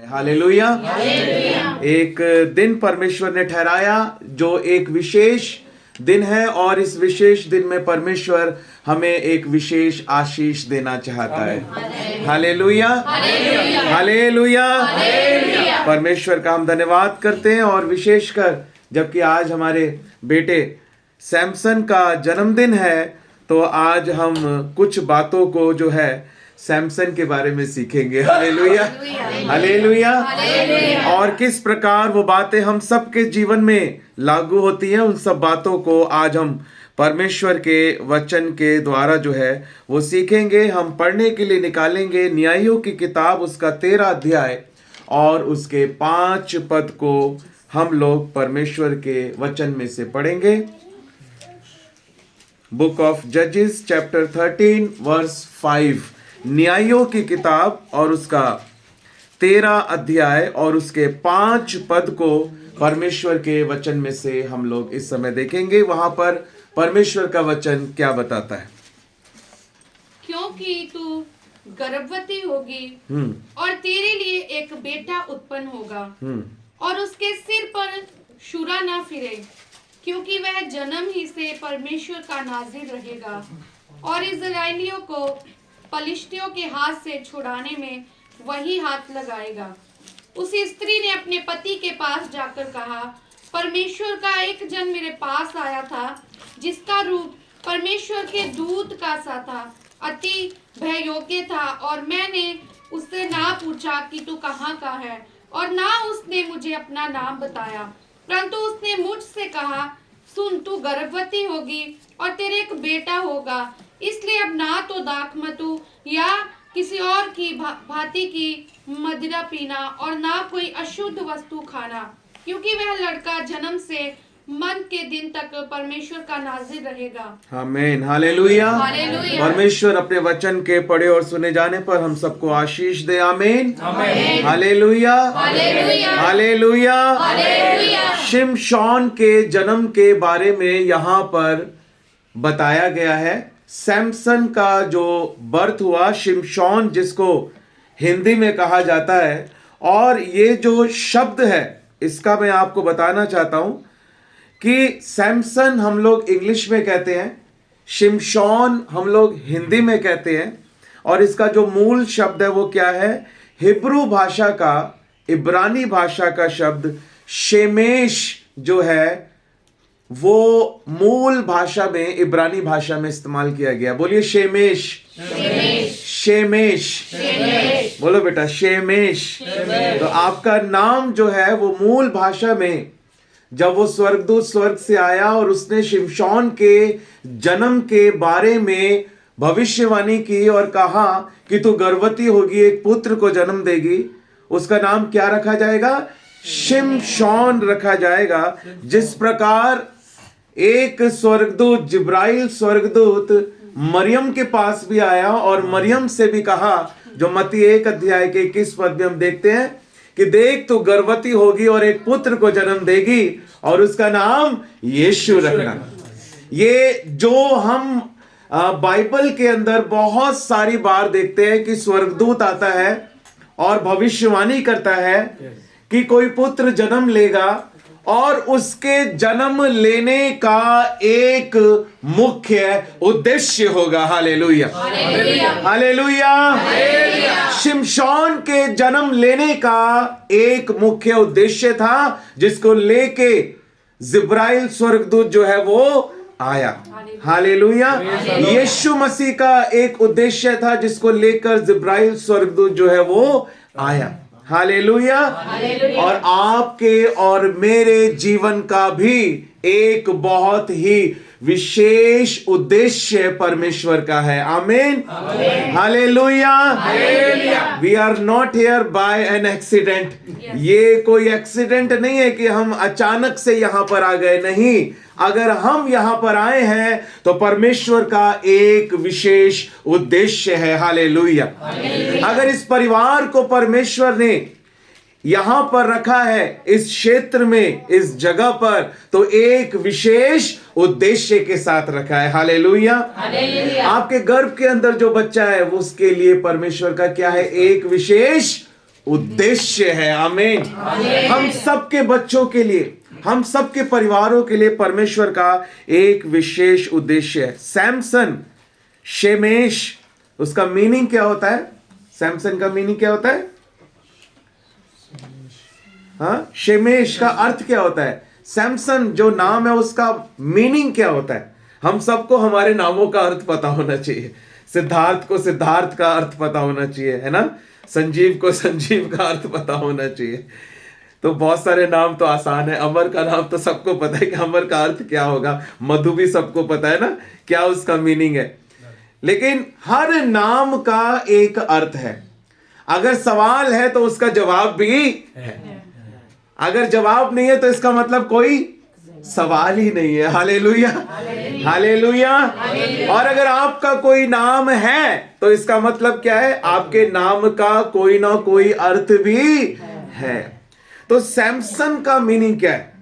Hallelujah. एक दिन परमेश्वर ने ठहराया जो एक विशेष दिन है और इस विशेष दिन में परमेश्वर हमें एक विशेष आशीष देना चाहता है। Hallelujah, hallelujah. परमेश्वर का हम धन्यवाद करते हैं और विशेषकर जबकि आज हमारे बेटे सैमसन का जन्मदिन है तो आज हम कुछ बातों को जो है सैमसन के बारे में सीखेंगे। हालेलुया, हालेलुया। और किस प्रकार वो बातें हम सबके जीवन में लागू होती हैं, उन सब बातों को आज हम परमेश्वर के वचन के द्वारा जो है वो सीखेंगे। हम पढ़ने के लिए निकालेंगे न्यायों की किताब उसका 13 अध्याय और उसके 5 पद को हम लोग परमेश्वर के वचन में से पढ़ेंगे। बुक ऑफ जजेस चैप्टर 13 वर्स 5। न्यायों की किताब और उसका 13 अध्याय और उसके 5 पद को परमेश्वर के वचन में से हम लोग इस समय देखेंगे। वहां पर परमेश्वर का वचन क्या बताता है? क्योंकि तू गर्भवती होगी और तेरे लिए एक बेटा उत्पन्न होगा और उसके सिर पर छुरा ना फिरे, क्योंकि वह जन्म ही से परमेश्वर का नाज़िर रहेगा और इस्राएलियों को पलिश्तियों के हाथ से छुड़ाने में वही हाथ लगाएगा। उस स्त्री ने अपने पति के पास जाकर कहा, परमेश्वर का एक जन मेरे पास आया था जिसका रूप परमेश्वर के दूत का सा था, अति भययोग्य था, और मैंने उससे ना पूछा कि तू कहाँ का है और ना उसने मुझे अपना नाम बताया, परंतु उसने मुझसे कहा, सुन, तू गर्भवती होगी और तेरे एक बेटा होगा, इसलिए अब ना तो दाखमधु या किसी और की भांति की मदिरा पीना और ना कोई अशुद्ध वस्तु खाना, क्योंकि वह लड़का जन्म से मन के दिन तक परमेश्वर का नाज़िर रहेगा। आमीन, हालेलुया। हालेलुया। परमेश्वर अपने वचन के पढ़े और सुने जाने पर हम सबको आशीष दे। आमीन, हालेलुया, हालेलुया, हालेलुया। हालेलुया। शिमशोन के जन्म के बारे में यहाँ पर बताया गया है। सैमसन का जो बर्थ हुआ, शिमशोन जिसको हिंदी में कहा जाता है, और ये जो शब्द है इसका मैं आपको बताना चाहता हूं कि सैमसन हम लोग इंग्लिश में कहते हैं, शिमशोन हम लोग हिंदी में कहते हैं, और इसका जो मूल शब्द है वो क्या है? हिब्रू भाषा का, इब्रानी भाषा का शब्द शेमेश जो है वो मूल भाषा में, इब्रानी भाषा में इस्तेमाल किया गया। बोलिए शेमेश, शेमेश, बोलो बेटा शेमेश। तो आपका नाम जो है वो मूल भाषा में, जब वो स्वर्गदूत स्वर्ग से आया और उसने शिमशोन के जन्म के बारे में भविष्यवाणी की और कहा कि तू गर्भवती होगी, एक पुत्र को जन्म देगी, उसका नाम क्या रखा जाएगा? शिमशोन रखा जाएगा। जिस प्रकार एक स्वर्गदूत, जिब्राइल स्वर्गदूत मरियम के पास भी आया और मरियम से भी कहा, जो मत्ती 1 अध्याय के 21 पद में हम देखते हैं कि देख तू गर्भवती होगी और एक पुत्र को जन्म देगी और उसका नाम यीशु रखना। ये जो हम बाइबल के अंदर बहुत सारी बार देखते हैं कि स्वर्गदूत आता है और भविष्यवाणी करता है कि कोई पुत्र जन्म लेगा और उसके जन्म लेने का एक मुख्य उद्देश्य होगा। Hallelujah, hallelujah. शिमशोन के जन्म लेने का एक मुख्य उद्देश्य था जिसको लेके जिब्राइल स्वर्गदूत जो है वो आया। हालेलुया। यीशु मसीह का एक उद्देश्य था जिसको लेकर जिब्राइल स्वर्गदूत जो है वो आया। हालेलुया। और आपके और मेरे जीवन का भी एक बहुत ही विशेष उद्देश्य परमेश्वर का है। आमीन, हालेलुया। We are not here by an accident. ये कोई एक्सीडेंट नहीं है कि हम अचानक से यहां पर आ गए, नहीं। अगर हम यहां पर आए हैं तो परमेश्वर का एक विशेष उद्देश्य है। हालेलुया। अगर इस परिवार को परमेश्वर ने यहां पर रखा है, इस क्षेत्र में, इस जगह पर, तो एक विशेष उद्देश्य के साथ रखा है। हालेलुया। आपके गर्भ के अंदर जो बच्चा है वो उसके लिए परमेश्वर का क्या है? एक विशेष उद्देश्य है। आमीन। हम सबके बच्चों के लिए, हम सबके परिवारों के लिए परमेश्वर का एक विशेष उद्देश्य है। सैमसन, शेमेश, उसका मीनिंग क्या होता है? सैमसन का मीनिंग क्या होता है? हाँ, शेमेश का अर्थ क्या होता है? सैमसन जो नाम है उसका मीनिंग क्या होता है? हम सबको हमारे नामों का अर्थ पता होना चाहिए। सिद्धार्थ को सिद्धार्थ का अर्थ पता होना चाहिए, है ना? संजीव को संजीव का अर्थ पता होना चाहिए। तो बहुत सारे नाम तो आसान है। अमर का नाम तो सबको पता है कि अमर का अर्थ क्या होगा। मधु भी सबको पता है ना क्या उसका मीनिंग है। लेकिन हर नाम का एक अर्थ है। अगर सवाल है तो उसका जवाब भी है, अगर जवाब नहीं है तो इसका मतलब कोई सवाल ही नहीं है। हालेलुया, हालेलुया। और अगर आपका कोई नाम है तो इसका मतलब क्या है? आपके नाम का कोई ना कोई अर्थ भी है। तो सैमसन का मीनिंग क्या है?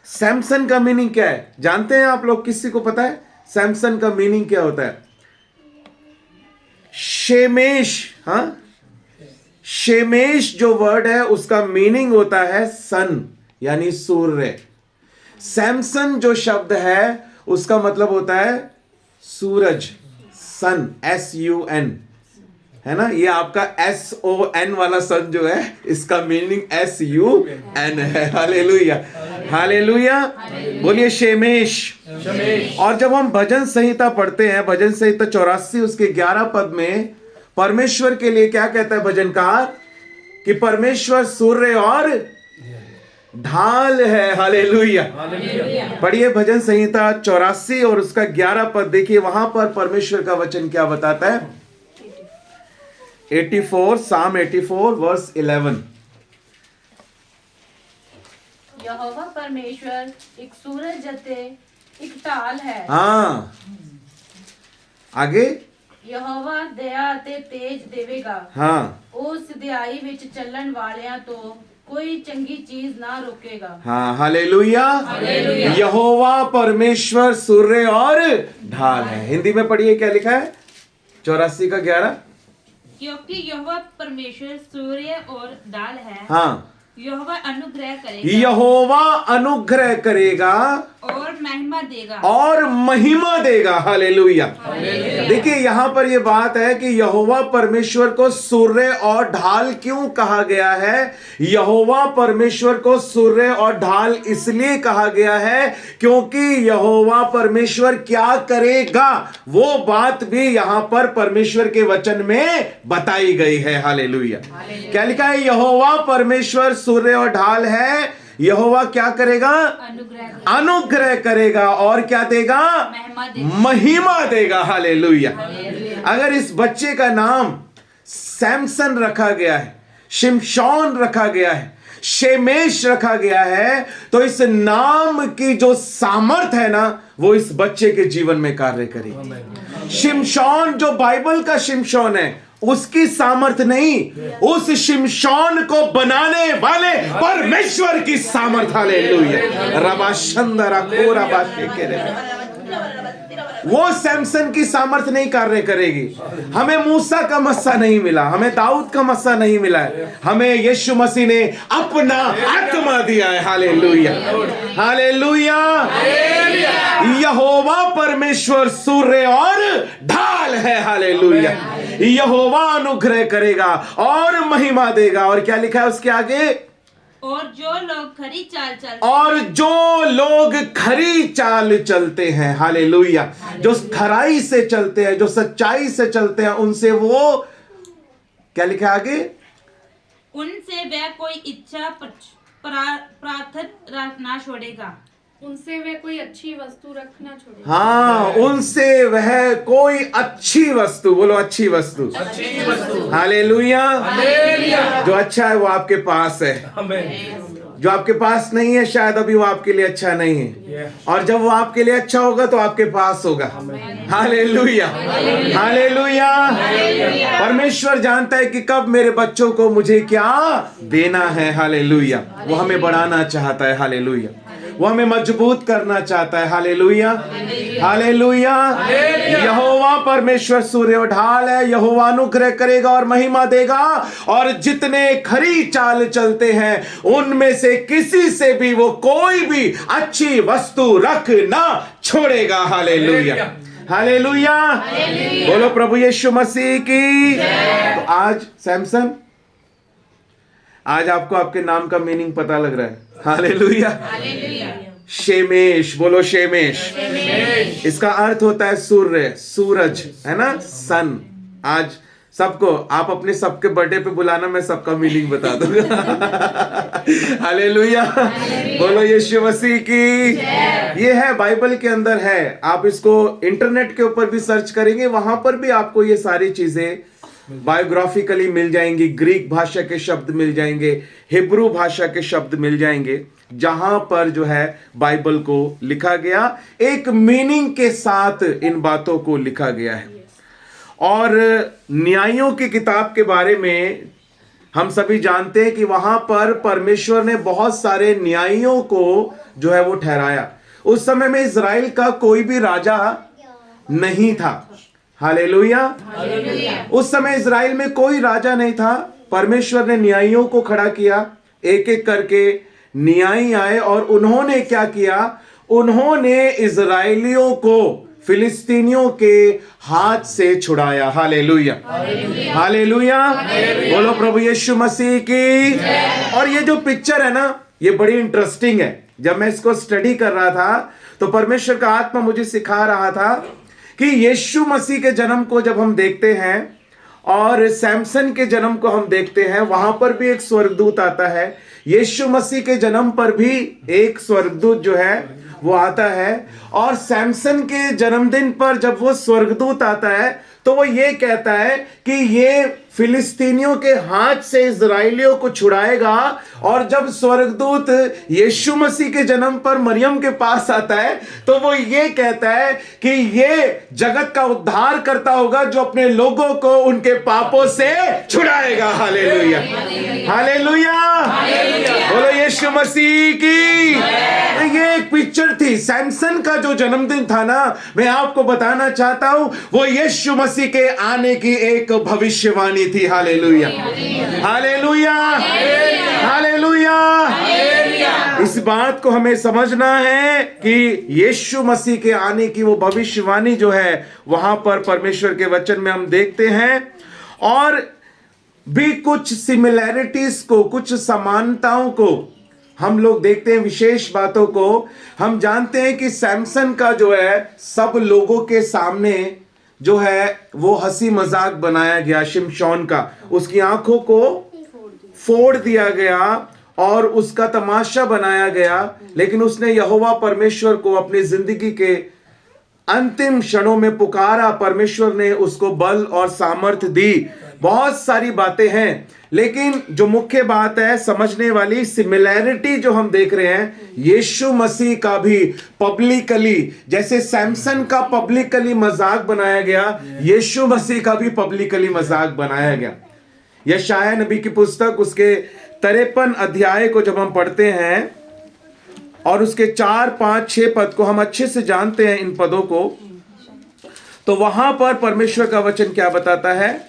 सैमसन का मीनिंग क्या है जानते हैं आप लोग? किसी को पता है सैमसन का मीनिंग क्या होता है? शेमेश, हाँ, शेमेश जो वर्ड है उसका मीनिंग होता है सन, यानी सूर्य। सैमसन जो शब्द है उसका मतलब होता है सूरज, सन, SUN, है ना? ये आपका SON वाला सन जो है इसका मीनिंग SUN है। Hallelujah, hallelujah. बोलिए शेमेश। और जब हम भजन संहिता पढ़ते हैं, भजन संहिता 84 उसके 11 पद में परमेश्वर के लिए क्या कहता है भजनकार? कि परमेश्वर सूर्य और ढाल है। हालेलुया। पढ़िए भजन संहिता 84 और उसका 11 पद देखिए, वहां पर परमेश्वर का वचन क्या बताता है? 84, Psalm 84 वर्स 11। यहोवा परमेश्वर एक सूरज जते एक ढाल है। हाँ, आगे। यहोवा दया ते तेज देवेगा। हाँ, ਉਹ ਸਿਧਾਈ ਵਿੱਚ ਚੱਲਣ ਵਾਲਿਆਂ ਤੋਂ कोई चंगी चीज ना रोकेगा। हाँ, हालेलुया। यहोवा परमेश्वर सूर्य और ढाल है। हिंदी में पढ़िए क्या लिखा है? 84 का 11। क्योंकि यहोवा परमेश्वर सूर्य और ढाल है। हाँ, यहोवा अनुग्रह करेगा। यहोवा अनुग्रह करेगा और महिमा देगा। और महिमा देगा। हालेलुया। देखिए यहां पर यह बात है कि यहोवा परमेश्वर को सूर्य और ढाल क्यों कहा गया है? यहोवा परमेश्वर को सूर्य और ढाल इसलिए कहा गया है क्योंकि यहोवा परमेश्वर क्या करेगा वो बात भी यहां पर परमेश्वर के वचन में बताई गई है। हालेलुया। क्या लिखा है? यहोवा परमेश्वर सूर्य और ढाल है। यहोवा क्या करेगा? अनुग्रह करेगा और क्या देगा? महिमा देगा। हालेलुया। अगर इस बच्चे का नाम सैमसन रखा गया है, शिमशोन रखा गया है, शेमेश रखा गया है, तो इस नाम की जो सामर्थ है ना वो इस बच्चे के जीवन में कार्य करेगी। शिमशोन जो बाइबल का शिमशोन है उसकी सामर्थ नहीं, उस शिमशोन को बनाने वाले परमेश्वर की सामर्थ। हालेलुया। रबाशंदरा कोरा बाशे के रे वो सैमसन की सामर्थ नहीं कार्य करेगी। हमें मूसा का मस्सा नहीं मिला, हमें दाऊद का मस्सा नहीं मिला है, हमें यीशु मसीह ने अपना आत्मा दिया है। Hallelujah, hallelujah. यहोवा परमेश्वर सूर्य और ढाल है। हालेलुया। यहोवा अनुग्रह करेगा और महिमा देगा। और क्या लिखा है उसके आगे? और जो लोग खरी चाल चलते और जो लोग खरी चाल चलते हैं। हालेलुया। जो खराई से चलते हैं, जो सच्चाई से चलते हैं, उनसे वो क्या लिखा है आगे? उनसे वह कोई इच्छा प्रार्थना ना छोड़ेगा। उनसे वह कोई अच्छी वस्तु रखना छोड़ेगा। हाँ, उनसे वह कोई अच्छी वस्तु, बोलो अच्छी वस्तु, अच्छी वस्तु। हालेलुया। जो अच्छा है वो आपके पास है, जो आपके पास नहीं है शायद अभी वो आपके लिए अच्छा नहीं है, और जब वो आपके लिए अच्छा होगा तो आपके पास होगा। Hallelujah, hallelujah. परमेश्वर जानता है कि कब मेरे बच्चों को मुझे क्या देना है। हालेलुया। वो हमें बढ़ाना चाहता है। हालेलुया। वो हमें मजबूत करना चाहता है। Hallelujah, hallelujah. यहोवा परमेश्वर सूर्य और ढाल है, यहोवा अनुग्रह करेगा और महिमा देगा, और जितने खरी चाल चलते हैं उनमें से किसी से भी वो कोई भी अच्छी वस्तु रख ना छोड़ेगा। Hallelujah, hallelujah. बोलो प्रभु यीशु मसीह की। तो आज सैमसन, आज आपको आपके नाम का मीनिंग पता लग रहा है। हालेलुया। शेमेश, बोलो शेमेश। इसका अर्थ होता है सूर्य, सूरज, है ना, सन। आज सबको आप अपने सबके बर्थडे पे बुलाना, मैं सबका मीनिंग बता दूंगा। हालेलुया, बोलो यीशु मसीह की। ये है, बाइबल के अंदर है। आप इसको इंटरनेट के ऊपर भी सर्च करेंगे, वहां पर भी आपको ये सारी चीजें बायोग्राफिकली मिल जाएंगी। ग्रीक भाषा के शब्द मिल जाएंगे, हिब्रू भाषा के शब्द मिल जाएंगे, जहां पर जो है बाइबल को लिखा गया, एक मीनिंग के साथ इन बातों को लिखा गया है। और न्यायों की किताब के बारे में हम सभी जानते हैं कि वहां पर परमेश्वर ने बहुत सारे न्यायियों को जो है वो ठहराया। उस समय में इजराइल का कोई भी राजा नहीं था। हालेलुया। उस समय इजराइल में कोई राजा नहीं था। परमेश्वर ने न्यायियों को खड़ा किया, एक एक करके न्यायी आए, और उन्होंने क्या किया, उन्होंने इजराइलियों को फिलिस्तीनियों के हाथ से छुड़ाया। Hallelujah, hallelujah. बोलो प्रभु यीशु मसीह की। और ये जो पिक्चर है ना, ये बड़ी इंटरेस्टिंग है। जब मैं इसको स्टडी कर रहा था तो परमेश्वर का आत्मा मुझे सिखा रहा था कि यीशु मसीह के जन्म को जब हम देखते हैं और सैमसन के जन्म को हम देखते हैं, वहां पर भी एक स्वर्गदूत आता है। यीशु मसीह के जन्म पर भी एक स्वर्गदूत जो है वो आता है, और सैमसन के जन्मदिन पर जब वो स्वर्गदूत आता है तो वो ये कहता है कि ये फिलिस्तीनियों के हाथ से इजराइलियों को छुड़ाएगा। और जब स्वर्गदूत यीशु मसीह के जन्म पर मरियम के पास आता है तो वो ये कहता है कि ये जगत का उद्धार करता होगा जो अपने लोगों को उनके पापों से छुड़ाएगा। Hallelujah, hallelujah. बोलो यीशु मसीह की। ये एक पिक्चर थी। सैमसन का जो जन्मदिन था ना, मैं आपको बताना चाहता हूं, वो यीशु मसीह के आने की एक भविष्यवाणी थी। Hallelujah, hallelujah, hallelujah. इस बात को हमें समझना है कि यीशु मसीह के आने की वो भविष्यवाणी जो है वहां पर परमेश्वर के वचन में हम देखते हैं। और भी कुछ सिमिलैरिटीज को, कुछ समानताओं को हम लोग देखते हैं, विशेष बातों को। हम जानते हैं कि सैमसन का जो है सब लोगों के सामने जो है वो हंसी मजाक बनाया गया। शिमशोन का, उसकी आंखों को फोड़ दिया गया और उसका तमाशा बनाया गया, लेकिन उसने यहोवा परमेश्वर को अपनी जिंदगी के अंतिम क्षणों में पुकारा। परमेश्वर ने उसको बल और सामर्थ्य दी। बहुत सारी बातें हैं, लेकिन जो मुख्य बात है समझने वाली, सिमिलैरिटी जो हम देख रहे हैं, यीशु मसीह का भी पब्लिकली, जैसे सैमसन का पब्लिकली मजाक बनाया गया, यीशु मसीह का भी पब्लिकली मजाक बनाया गया। यशायाह नबी की पुस्तक उसके 53 अध्याय को जब हम पढ़ते हैं और उसके 4, 5, 6 पद को हम अच्छे से जानते हैं, इन पदों को, तो वहां पर परमेश्वर का वचन क्या बताता है।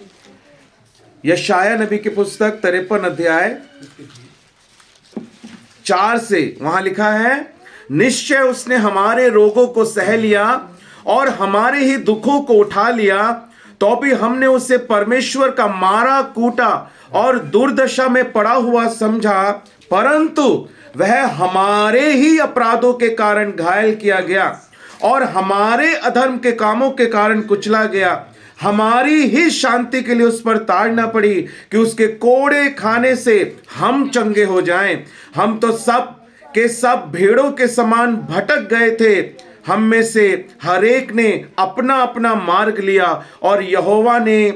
यशायाह नबी की पुस्तक 53 अध्याय 4 से वहां लिखा है, निश्चय उसने हमारे रोगों को सह लिया और हमारे ही दुखों को उठा लिया, तो भी हमने उसे परमेश्वर का मारा कूटा और दुर्दशा में पड़ा हुआ समझा, परंतु वह हमारे ही अपराधों के कारण घायल किया गया और हमारे अधर्म के कामों के कारण कुचला गया। हमारी ही शांति के लिए उस पर ताड़ना पड़ी कि उसके कोड़े खाने से हम चंगे हो जाएं। हम तो सब के सब भेड़ों के समान भटक गए थे, हम में से हर एक ने अपना अपना मार्ग लिया और यहोवा ने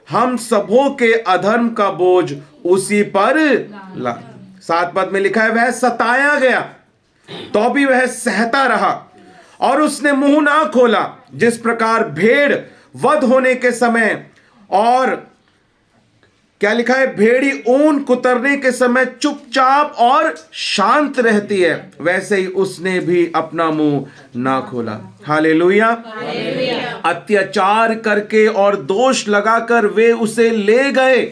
हम सबों के अधर्म का बोझ उसी पर ला। 7 पद में लिखा है, वह सताया गया तो भी वह सहता रहा और उसने मुंह ना खोला। जिस प्रकार भेड़ वध होने के समय और क्या लिखा है, भेड़ी ऊन कुतरने के समय चुपचाप और शांत रहती है, वैसे ही उसने भी अपना मुंह ना खोला। हालेलुया। अत्याचार करके और दोष लगाकर वे उसे ले गए।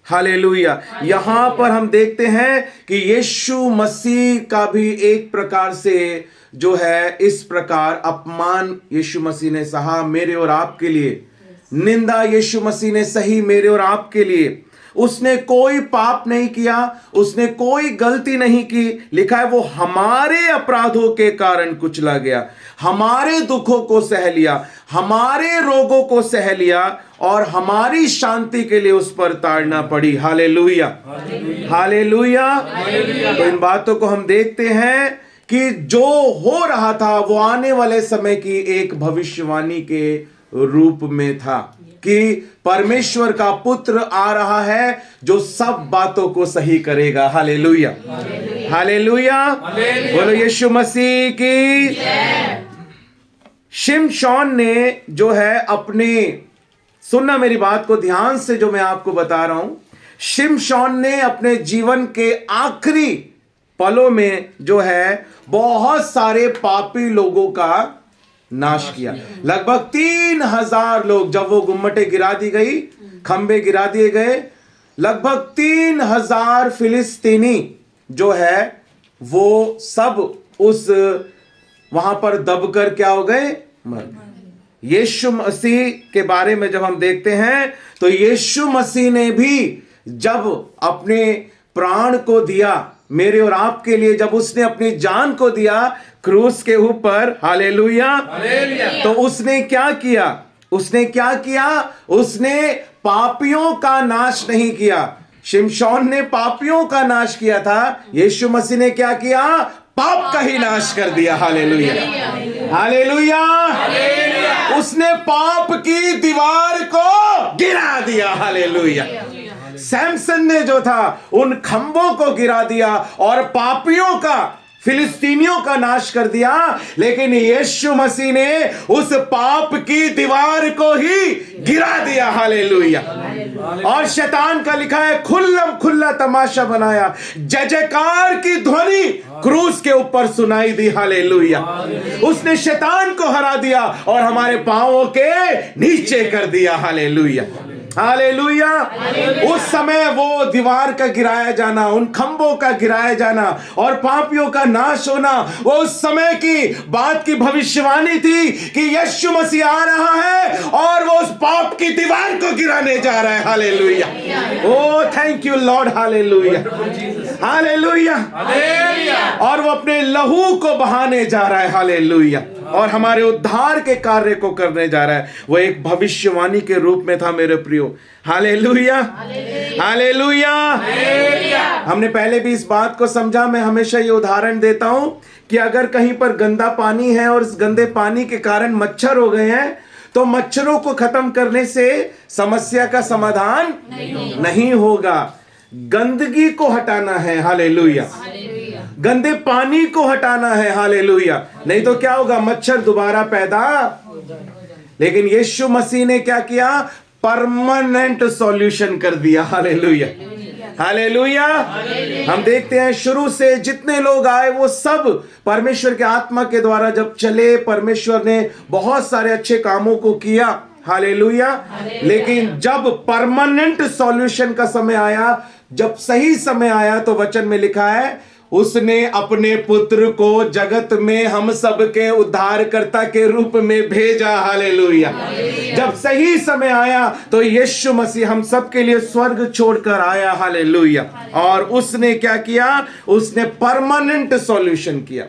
हालेलुया। यहां पर हम देखते हैं कि यीशु मसीह का भी एक प्रकार से जो है इस प्रकार अपमान यीशु मसीह ने सहा मेरे और आपके लिए, निंदा यीशु मसीह ने सही मेरे और आपके लिए। उसने कोई पाप नहीं किया, उसने कोई गलती नहीं की। लिखा है वो हमारे अपराधों के कारण कुचला गया, हमारे दुखों को सह लिया, हमारे रोगों को सह लिया और हमारी शांति के लिए उस पर ताड़ना पड़ी। Hallelujah, hallelujah. तो इन बातों को हम देखते हैं कि जो हो रहा था वो आने वाले समय की एक भविष्यवाणी के रूप में था कि परमेश्वर का पुत्र आ रहा है जो सब बातों को सही करेगा। Hallelujah, hallelujah. बोलो यीशु मसीह की। शिमशोन ने जो है अपने, सुनना मेरी बात को ध्यान से जो मैं आपको बता रहा हूं, शिमशोन ने अपने जीवन के आखिरी पलों में जो है बहुत सारे पापी लोगों का नाश किया। लगभग 3000 लोग, जब वो गुम्मटें गिरा दी गई, खंबे गिरा दिए गए, लगभग 3000 फिलिस्तीनी जो है वो सब उस वहां पर दबकर क्या हो गए, मर गए। यीशु मसीह के बारे में जब हम देखते हैं तो यीशु मसीह ने भी जब अपने प्राण को दिया मेरे और आपके लिए, जब उसने अपनी जान को दिया क्रूस के ऊपर, हालेलुया, तो उसने क्या किया, उसने क्या किया, उसने पापियों का नाश नहीं किया। शिमशोन ने पापियों का नाश किया था, यीशु मसीह ने क्या किया, पाप का ही नाश कर दिया। Hallelujah, hallelujah. उसने पाप की दीवार को गिरा दिया। हालेलुया। सैमसन ने जो था उन खंभों को गिरा दिया और पापियों का, फिलिस्तीनियों का नाश कर दिया, लेकिन यीशु मसीह ने उस पाप की दीवार को ही गिरा दिया। हालेलुया। और शैतान का लिखा है खुल्लम खुल्ला तमाशा बनाया, जय जयकार की ध्वनि क्रूस के ऊपर सुनाई दी। हालेलुया। उसने शैतान को हरा दिया और हमारे पांवों के नीचे कर दिया। Hallelujah, hallelujah. उस समय वो दीवार का गिराया जाना, उन खंभों का गिराया जाना और पापियों का नाश होना, वो उस समय की बात की भविष्यवाणी थी कि यीशु मसीह आ रहा है और वो उस पाप की दीवार को गिराने जा रहा है। हालेलुया। Oh thank you Lord. हालेलुया, हालेलुया। और वो अपने लहू को बहाने जा रहा है। हालेलुया। और हमारे उद्धार के कार्य को करने जा रहा है। वो एक भविष्यवाणी के रूप में था मेरे प्रियो। Hallelujah, hallelujah. हमने पहले भी इस बात को समझा। मैं हमेशा ये उदाहरण देता हूं कि अगर कहीं पर गंदा पानी है और इस गंदे पानी के कारण मच्छर हो गए हैं, तो मच्छरों को खत्म करने से समस्या का समाधान नहीं होगा। गंदगी को हटाना है। हालेलुया। गंदे पानी को हटाना है। हालेलुया। नहीं तो क्या होगा, मच्छर दोबारा पैदा। लेकिन यीशु मसीह ने क्या किया, परमानेंट सॉल्यूशन कर दिया। Hallelujah, hallelujah. हम देखते हैं शुरू से जितने लोग आए वो सब परमेश्वर के आत्मा के द्वारा जब चले, परमेश्वर ने बहुत सारे अच्छे कामों को किया। हालेलुया। लेकिन जब परमानेंट सॉल्यूशन का समय आया, जब सही समय आया, तो वचन में लिखा है उसने अपने पुत्र को जगत में हम सब के उद्धारकर्ता के रूप में भेजा। हालेलुया। जब सही समय आया तो यीशु मसीह हम सब के लिए स्वर्ग छोड़कर आया। हालेलुया। और उसने क्या किया, उसने परमानेंट सॉल्यूशन किया।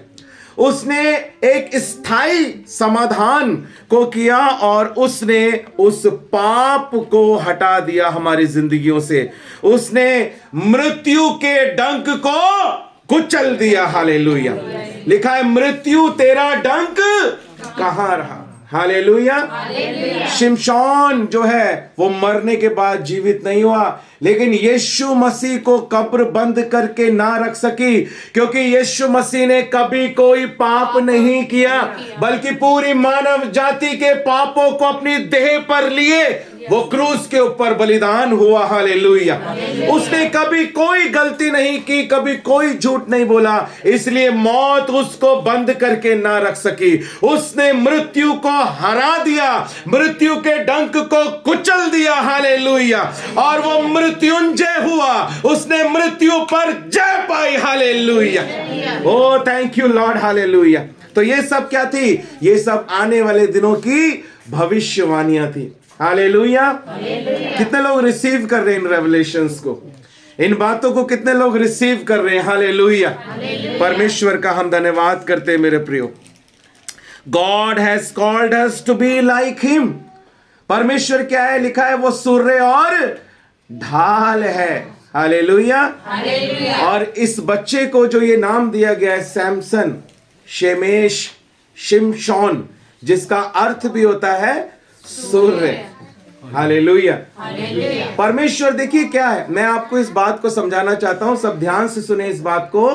उसने एक स्थायी समाधान को किया और उसने उस पाप को हटा दिया हमारी जिंदगियों से। उसने मृत्यु के डंक को कुचल दिया। हालेलुया। लिखा है मृत्यु तेरा डंक कहां रहा। हालेलुया। शिमशोन जो है वो मरने के बाद जीवित नहीं हुआ, लेकिन यीशु मसीह को कब्र बंद करके ना रख सकी, क्योंकि यीशु मसीह ने कभी कोई पाप नहीं किया, बल्कि पूरी मानव जाति के पापों को अपनी देह पर लिए वो क्रूस के ऊपर बलिदान हुआ। हालेलुया। उसने कभी कोई गलती नहीं की, कभी कोई झूठ नहीं बोला, इसलिए मौत उसको बंद करके ना रख सकी। उसने मृत्यु को हरा दिया, मृत्यु के डंक को कुचल दिया। हालेलुया। और वो मृत्युंजय हुआ, उसने मृत्यु पर जय पाई। Hallelujah. Oh thank you Lord. Hallelujah. तो ये सब क्या थी? ये सब आने वाले दिनों की भविष्यवाणियां थी। हालेलुया। कितने लोग रिसीव कर रहे हैं इन रेवलेशंस को, इन बातों को? कितने लोग रिसीव कर रहे हैं? हालेलुया। परमेश्वर का हम धन्यवाद करते हैं मेरे प्रियो। God has called us to be like him. परमेश्वर क्या है? लिखा है वो सूर्य और ढाल है। हालेलुया। और इस बच्चे को जो ये नाम दिया गया है, सैमसन, शेमेश, शिमशोन, जिसका अर्थ भी होता है सूर्य। हालेलुया। परमेश्वर देखिए क्या है, मैं आपको इस बात को समझाना चाहता हूं, सब ध्यान से सुने इस बात को।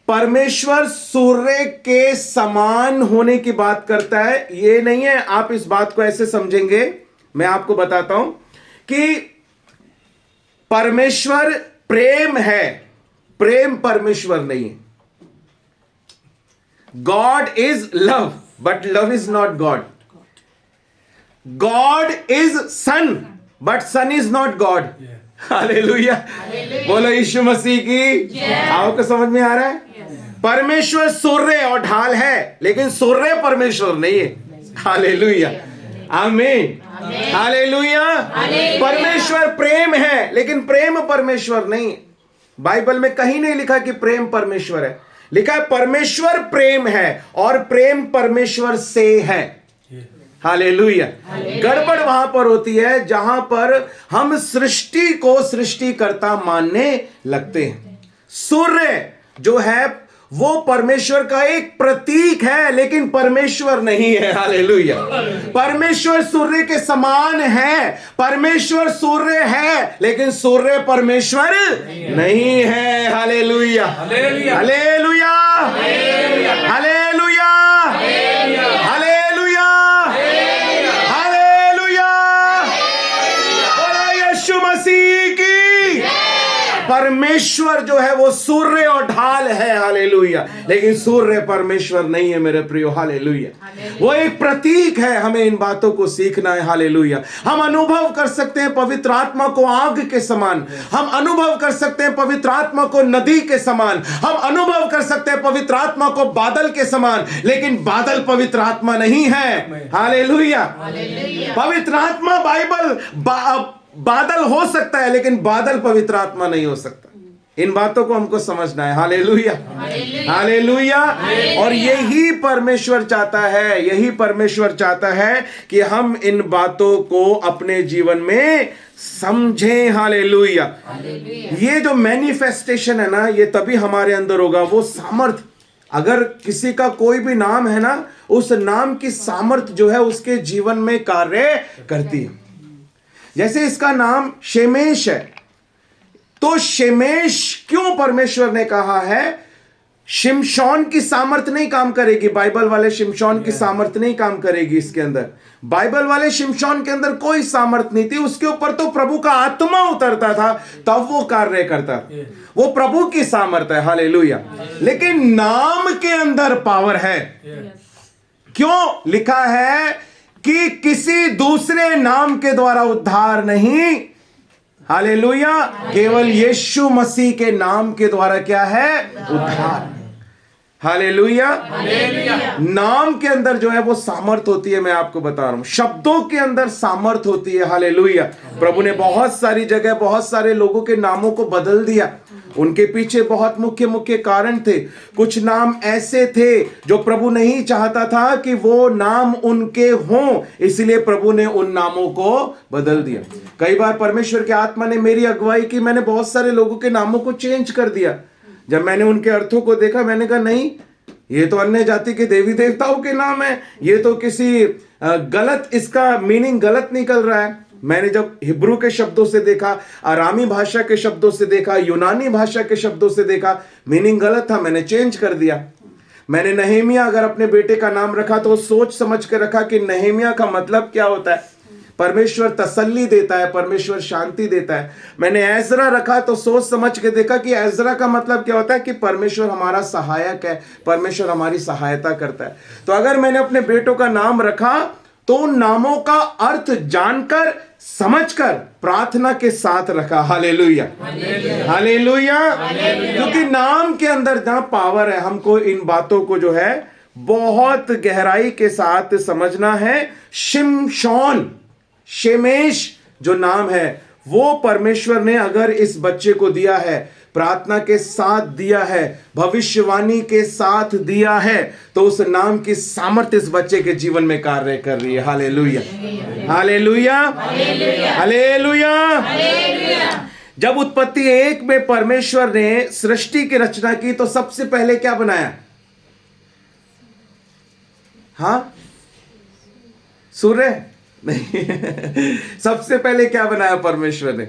परमेश्वर सूर्य के समान होने की बात करता है, ये नहीं है। आप इस बात को ऐसे समझेंगे, मैं आपको बताता हूं कि परमेश्वर प्रेम है, प्रेम परमेश्वर नहीं है। God is love, but love is not God. God is Son, but Son is not God. Hallelujah. बोलो यीशु मसीह की। आपको समझ में आ रहा है? परमेश्वर सूर्य और ढाल है, लेकिन सूर्य परमेश्वर नहीं है। हालेलुया। आमीन। हालेलुया। परमेश्वर प्रेम है, लेकिन प्रेम परमेश्वर नहीं है। बाइबल में कहीं नहीं लिखा कि प्रेम परमेश्वर है, लिखा है परमेश्वर प्रेम है और प्रेम परमेश्वर से है। हालेलुया। गड़बड़ वहां पर होती है जहां पर हम सृष्टि को सृष्टिकर्ता मानने लगते हैं। सूर्य जो है वो परमेश्वर का एक प्रतीक है, लेकिन परमेश्वर नहीं है। हालेलुया। परमेश्वर सूर्य के समान है, परमेश्वर सूर्य है, लेकिन सूर्य परमेश्वर नहीं है। Hallelujah. Hallelujah. Hallelujah. Hallelujah. Hallelujah. बोलो यीशु मसीह की। परमेश्वर जो है वो सूर्य और ढाल है। हालेलुया। लेकिन सूर्य परमेश्वर नहीं है मेरे प्रियो। हालेलुया। वो एक प्रतीक है, हमें इन बातों को सीखना है। हालेलुया। हम अनुभव कर सकते हैं पवित्र आत्मा को आग के समान, हम अनुभव कर सकते हैं पवित्र आत्मा को नदी के समान, हम अनुभव कर सकते हैं पवित्र आत्मा को बादल के समान, लेकिन बादल पवित्र आत्मा नहीं है। हालेलुया। पवित्र आत्मा बाइबल बादल हो सकता है, लेकिन बादल पवित्र आत्मा नहीं हो सकता। इन बातों को हमको समझना है। हालेलुया। हालेलुया। और यही परमेश्वर चाहता है, यही परमेश्वर चाहता है कि हम इन बातों को अपने जीवन में समझें। हालेलुया। ये जो मैनिफेस्टेशन है ना, ये तभी हमारे अंदर होगा। वो सामर्थ, अगर किसी का कोई भी नाम है ना, उस नाम की सामर्थ जो है उसके जीवन में कार्य करती है। जैसे इसका नाम शेमेश है, तो शेमेश क्यों परमेश्वर ने कहा है? शिमशोन की सामर्थ नहीं काम करेगी। बाइबल वाले शिमशोन की सामर्थ नहीं काम करेगी इसके अंदर। बाइबल वाले शिमशोन के अंदर कोई सामर्थ नहीं थी, उसके ऊपर तो प्रभु का आत्मा उतरता था, तब वो कार्य करता था। वो प्रभु की सामर्थ है। हालेलुया। लेकिन नाम के अंदर पावर है। क्यों? लिखा है कि किसी दूसरे नाम के द्वारा उद्धार नहीं। हालेलुया। केवल यीशु मसीह के नाम के द्वारा क्या है? उद्धार। हालेलुया। नाम के अंदर जो है वो सामर्थ होती है। मैं आपको बता रहा हूं, शब्दों के अंदर सामर्थ होती है। हालेलुया। प्रभु ने बहुत सारी जगह बहुत सारे लोगों के नामों को बदल दिया। उनके पीछे बहुत मुख्य मुख्य कारण थे। कुछ नाम ऐसे थे जो प्रभु नहीं चाहता था कि वो नाम उनके हों, इसलिए प्रभु ने उन नामों को बदल दिया। कई बार परमेश्वर के आत्मा ने मेरी अगुवाई की, मैंने बहुत सारे लोगों के नामों को चेंज कर दिया। जब मैंने उनके अर्थों को देखा, मैंने कहा नहीं, ये तो अन्य जाति के देवी देवताओं के नाम है, ये तो किसी गलत, इसका मीनिंग गलत निकल रहा है। मैंने जब हिब्रू के शब्दों से देखा, अरामी भाषा के शब्दों से देखा, यूनानी भाषा के शब्दों से देखा, मीनिंग गलत था, मैंने चेंज कर दिया। मैंने नहेमिया अगर अपने बेटे का नाम रखा तो सोच समझ कर रखा कि नहेमिया का मतलब क्या होता है। परमेश्वर तसल्ली देता है, परमेश्वर शांति देता है। मैंने एजरा रखा तो सोच समझ के देखा कि एजरा का मतलब क्या होता है कि परमेश्वर हमारा सहायक है, परमेश्वर हमारी सहायता करता है। तो अगर मैंने अपने बेटों का नाम रखा तो उन नामों का अर्थ जानकर समझकर प्रार्थना के साथ रखा। Hallelujah, hallelujah. क्योंकि नाम के अंदर जहां पावर है, हमको इन बातों को जो है बहुत गहराई के साथ समझना है। शिमशोन, शेमेश जो नाम है वो परमेश्वर ने अगर इस बच्चे को दिया है, प्रार्थना के साथ दिया है, भविष्यवाणी के साथ दिया है, तो उस नाम की सामर्थ्य इस बच्चे के जीवन में कार्य कर रही है। Hallelujah, hallelujah, hallelujah. जब उत्पत्ति 1 में परमेश्वर ने सृष्टि की रचना की तो सबसे पहले क्या बनाया? हाँ, सूर्य नहीं सबसे पहले क्या बनाया परमेश्वर ने?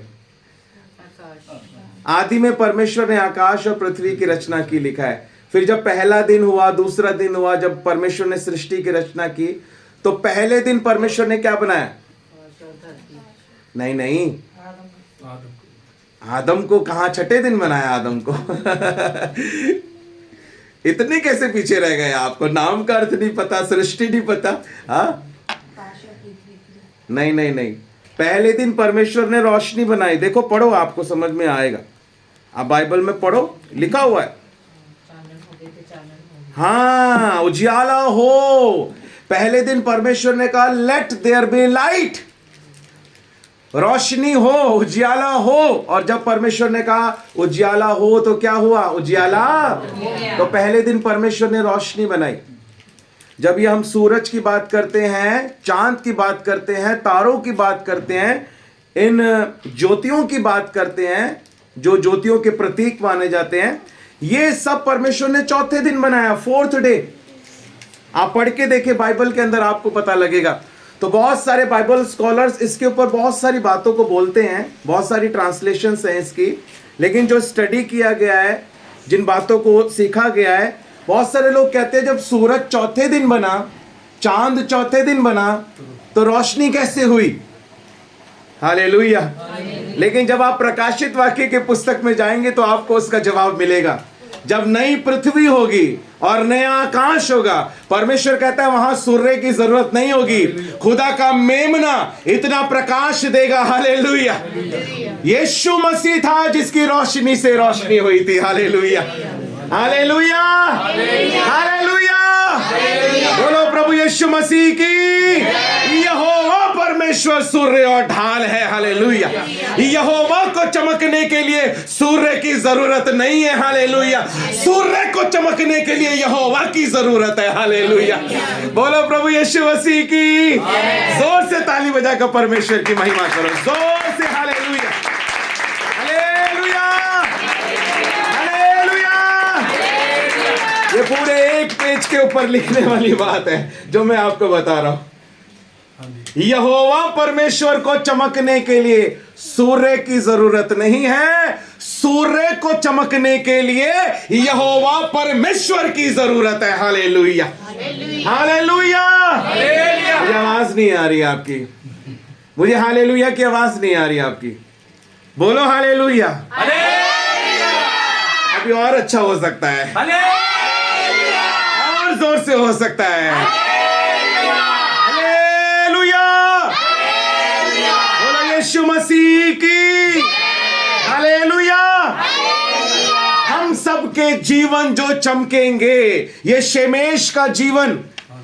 आदि में परमेश्वर ने आकाश और पृथ्वी की रचना की, लिखा है। फिर जब पहला दिन हुआ, दूसरा दिन हुआ, जब परमेश्वर ने सृष्टि की रचना की तो पहले दिन परमेश्वर ने क्या बनाया? नहीं, आदम को कहां? छठे दिन बनाया आदम को इतने कैसे पीछे रह गए? आपको नाम का अर्थ नहीं पता, सृष्टि नहीं पता? हाँ, नहीं, पहले दिन परमेश्वर ने रोशनी बनाई। देखो, पढ़ो, आपको समझ में आएगा। आप बाइबल में पढ़ो, लिखा हुआ है। हाँ, उजियाला हो। पहले दिन परमेश्वर ने कहा लेट देयर बी लाइट, रोशनी हो, उजियाला हो। और जब परमेश्वर ने कहा उजियाला हो तो क्या हुआ? उजियाला। तो पहले दिन परमेश्वर ने रोशनी बनाई। जब ये हम सूरज की बात करते हैं, चांद की बात करते हैं, तारों की बात करते हैं, इन ज्योतियों की बात करते हैं जो ज्योतियों के प्रतीक माने जाते हैं, ये सब परमेश्वर ने चौथे दिन बनाया, 4th डे। आप पढ़ के देखें बाइबल के अंदर, आपको पता लगेगा। तो बहुत सारे बाइबल स्कॉलर्स इसके ऊपर बहुत सारी बातों को बोलते हैं, बहुत सारी ट्रांसलेशंस हैं इसकी, लेकिन जो स्टडी किया गया है, जिन बातों को सीखा गया है, बहुत सारे लोग कहते हैं जब सूरज चौथे दिन बना, चांद चौथे दिन बना, तो रोशनी कैसे हुई? हालेलुया। लेकिन जब आप प्रकाशित वाक्य के पुस्तक में जाएंगे तो आपको उसका जवाब मिलेगा। जब नई पृथ्वी होगी और नया आकाश होगा, परमेश्वर कहता है वहां सूर्य की जरूरत नहीं होगी, खुदा का मेमना इतना प्रकाश देगा। हालेलुया। यीशु मसीह था जिसकी रोशनी से रोशनी हुई थी। Hallelujah, hallelujah, hallelujah. बोलो प्रभु यीशु मसीह की। यहोवा परमेश्वर सूर्य और ढाल है। हालेलुया। यहोवा को चमकने के लिए सूर्य की जरूरत नहीं है। हालेलुया। सूर्य को चमकने के लिए यहोवा की जरूरत है। हालेलुया। बोलो प्रभु यीशु मसीह की। जोर से ताली बजाकर परमेश्वर की महिमा करो, जोर से। Hallelujah, hallelujah, hallelujah. ये पूरे एक पेज के ऊपर लिखने वाली बात है जो मैं आपको बता रहा हूं। यहोवा परमेश्वर को चमकने के लिए सूर्य की जरूरत नहीं है, सूर्य को चमकने के लिए यहोवा परमेश्वर की जरूरत है। Hallelujah, hallelujah. मुझे आवाज नहीं आ रही आपकी, मुझे हालेलुया की आवाज नहीं आ रही आपकी। बोलो हालेलुया। अभी और अच्छा हो सकता है, और जोर से हो सकता है। हालेलुया। बोलो यीशु मसीह की। हालेलुया। हम सबके जीवन जो चमकेंगे, ये शेमेश का जीवन,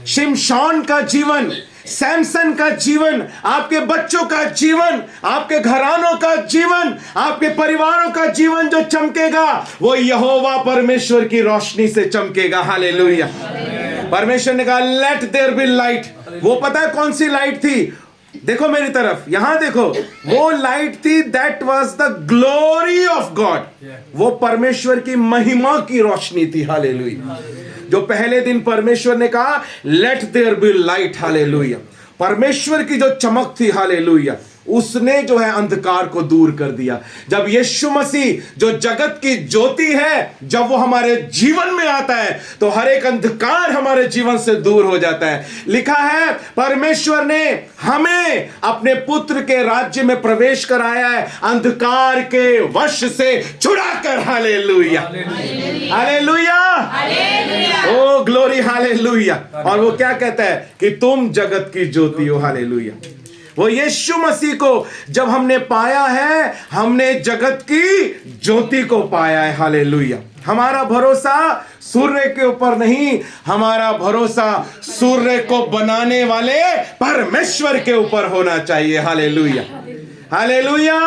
शिमशोन का जीवन, सैमसन का जीवन, आपके बच्चों का जीवन, आपके घरानों का जीवन, आपके परिवारों का जीवन जो चमकेगा वो यहोवा परमेश्वर की रोशनी से चमकेगा। हालेलुया। परमेश्वर ने कहा लेट देयर बी लाइट। वो पता है कौन सी लाइट थी? देखो मेरी तरफ, यहां देखो, वो लाइट थी, that was the glory of God. वो परमेश्वर की महिमा की रोशनी थी। हालेलुया। जो पहले दिन परमेश्वर ने कहा लेट देयर बी लाइट। हालेलुया। परमेश्वर की जो चमक थी, हालेलुया, उसने जो है अंधकार को दूर कर दिया। जब यीशु मसीह जो जगत की ज्योति है जब वो हमारे जीवन में आता है तो हर एक अंधकार हमारे जीवन से दूर हो जाता है। लिखा है परमेश्वर ने हमें अपने पुत्र के राज्य में प्रवेश कराया है, अंधकार के वश से छुड़ाकर। हालेलुया, हालेलुया, ओ ग्लोरी, हालेलुया। और वो क्या कहता है कि तुम जगत की ज्योति हो। हालेलुया। वो यीशु मसीह को जब हमने पाया है, हमने जगत की ज्योति को पाया है। हालेलुया। हमारा भरोसा सूर्य के ऊपर नहीं, हमारा भरोसा सूर्य को बनाने वाले परमेश्वर के ऊपर होना चाहिए। Hallelujah, hallelujah.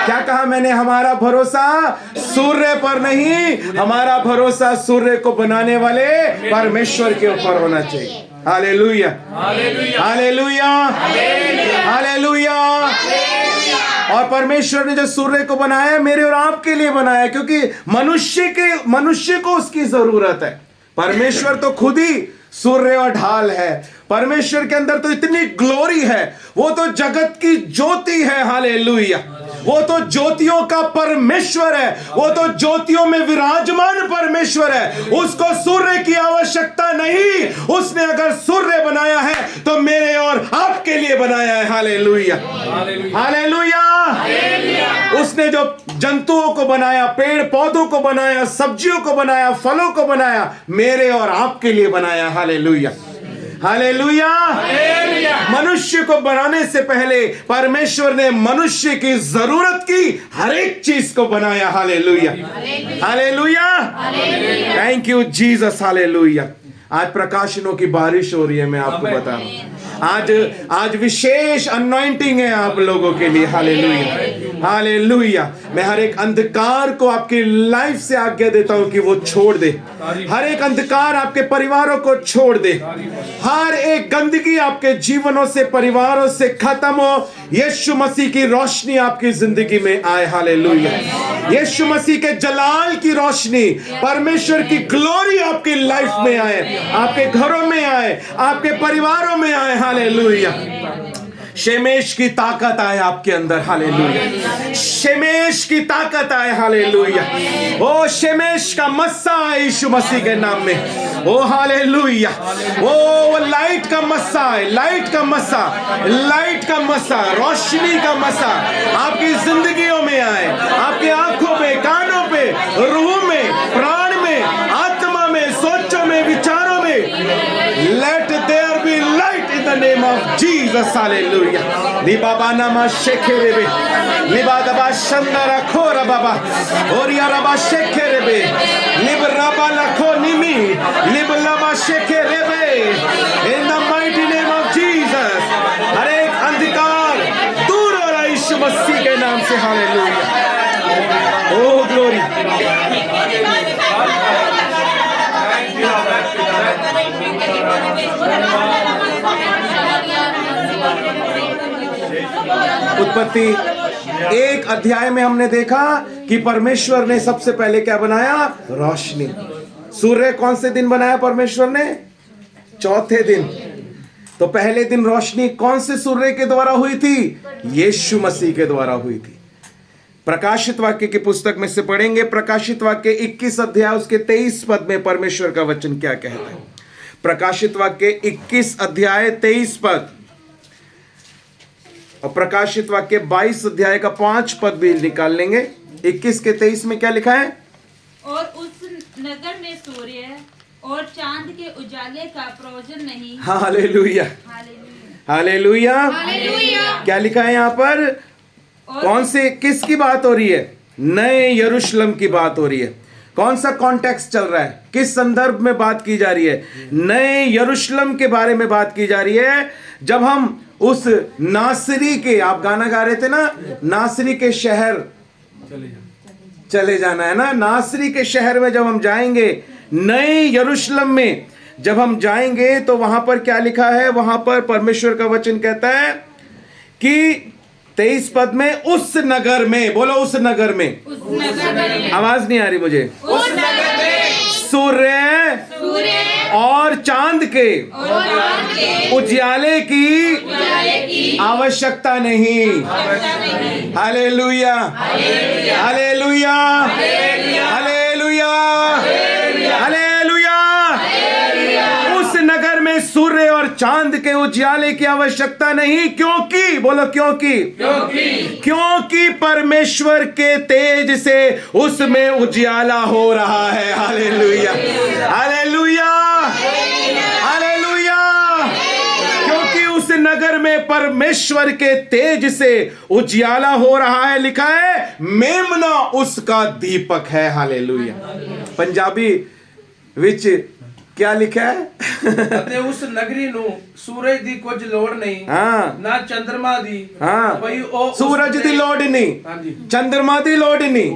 क्या कहा मैंने? हमारा भरोसा सूर्य पर नहीं, हमारा भरोसा सूर्य को बनाने वाले परमेश्वर के ऊपर होना चाहिए। हालेलुया, हालेलुया, हालेलुया। और परमेश्वर ने जो सूर्य को बनाया मेरे और आपके लिए बनाया, क्योंकि मनुष्य को उसकी जरूरत है। परमेश्वर तो खुद ही सूर्य और ढाल है। परमेश्वर के अंदर तो इतनी ग्लोरी है, वो तो जगत की ज्योति है। हालेलुया। वो तो ज्योतियों का परमेश्वर है, वो तो ज्योतियों में विराजमान परमेश्वर है। उसको सूर्य की आवश्यकता नहीं। उसने अगर सूर्य बनाया है तो मेरे और आपके लिए बनाया है। Hallelujah, hallelujah. उसने जो जंतुओं को बनाया, पेड़ पौधों को बनाया, सब्जियों को बनाया, फलों को बनाया, मेरे और आपके लिए बनाया। Hallelujah, hallelujah. मनुष्य को बनाने से पहले परमेश्वर ने मनुष्य की जरूरत की हर एक चीज को बनाया। Hallelujah, hallelujah. Thank you Jesus. Hallelujah. आज प्रकाशनों की बारिश हो रही है, मैं आपको बता रहा हूं। आज विशेष अनॉइंटिंग है आप लोगों के लिए। Hallelujah, hallelujah. मैं हर एक अंधकार को आपकी लाइफ से आज्ञा देता हूं कि वो छोड़ दे। हर एक अंधकार आपके परिवारों को छोड़ दे। हर एक गंदगी आपके जीवनों से, परिवारों से खत्म हो। यीशु मसीह की रोशनी आपकी जिंदगी में आए। हालेलुया। यीशु मसीह के जलाल की रोशनी, परमेश्वर की ग्लोरी आपकी लाइफ में आए, आपके घरों में आए, आपके परिवारों में आए। हालेलुया। शेमेश की ताकत आए आपके अंदर। हालेलुया। शेमेश की ताकत आए। हालेलुया। ओ शेमेश का मस्सा आए यीशु मसीह के नाम में। ओ हालेलुया। ओ लाइट का मस्सा आए, लाइट का मस्सा, लाइट का मस्सा, रोशनी का मस्सा आपकी जिंदगियों में आए, आपकी आंखों पे, कानों पे, रूह में, प्राण में, आत्मा में, सोचों में, विचारों में। Let there be light in the name of Jesus. Hallelujah. निबाबा नामा शेखेरेबे, निबादबा शंदरा खोरा बाबा, ओरिया रबा शेखेरेबे, निबराबा लखो निमी, निबलाबा शेखेरेबे। In the mighty name of Jesus. हर एक अंधकार दूर हो रहा यीशु मसीह के नाम से। हालेलुया। ओ ग्लोरी। उत्पत्ति 1 अध्याय में हमने देखा कि परमेश्वर ने सबसे पहले क्या बनाया? रोशनी। सूर्य कौन से दिन बनाया परमेश्वर ने? चौथे दिन। तो पहले दिन रोशनी कौन से सूर्य के द्वारा हुई थी? यीशु मसीह के द्वारा हुई थी। प्रकाशित वाक्य की पुस्तक में से पढ़ेंगे, प्रकाशित वाक्य 21 अध्याय उसके 23 पद में परमेश्वर का वचन क्या कहता है। प्रकाशित वाक्य 21 अध्याय 23 पद और प्रकाशित वाक्य 22 अध्याय का 5 पद भी निकाल लेंगे। 21 के 23 में क्या लिखा है? और उस नगर में सूर्य और चांद के उजाले का प्रयोजन नहीं। Hallelujah, hallelujah, hallelujah. क्या लिखा है यहाँ पर? कौन से, किसकी बात हो रही है? नए यरूशलेम की बात हो रही है। कौन सा कॉन्टेक्स्ट चल रहा है? किस संदर्भ में बात की जा रही है? नए यरूशलेम के बारे में बात की जा रही है। जब हम उस नासरी के, आप गाना गा रहे थे ना, नासरी के शहर चले जाना है ना। नासरी के शहर में जब हम जाएंगे, नए यरूशलेम में जब हम जाएंगे तो वहां पर क्या लिखा है? वहां पर परमेश्वर का वचन कहता है कि 23 पद में, उस नगर में, बोलो उस नगर में, आवाज नहीं आ रही मुझे, सूर्य और चांद के उजियाले की आवश्यकता नहीं। Hallelujah, hallelujah, hallelujah, hallelujah. उस नगर में सूर्य और चांद के उजियाले की आवश्यकता नहीं, क्योंकि बोलो क्योंकि परमेश्वर के तेज से उसमें उजियाला हो रहा है। Hallelujah, hallelujah, hallelujah. क्योंकि उस नगर में परमेश्वर के तेज से उजियाला हो रहा है। लिखा है मेमना उसका दीपक है। हालेलुया। पंजाबी विच क्या लिखा है? ਅਤੇ ਉਸ ਨਗਰੀ ਨੂੰ ਸੂਰਜ ਦੀ ਕੁਝ ਲੋੜ ਨਹੀਂ, हाँ ਨਾ ਚੰਦਰਮਾ ਦੀ। हाँ, ਭਈ ਉਹ सूरज दी लोड़ नहीं, ਹਾਂਜੀ चंद्रमा दी लोड़ नहीं।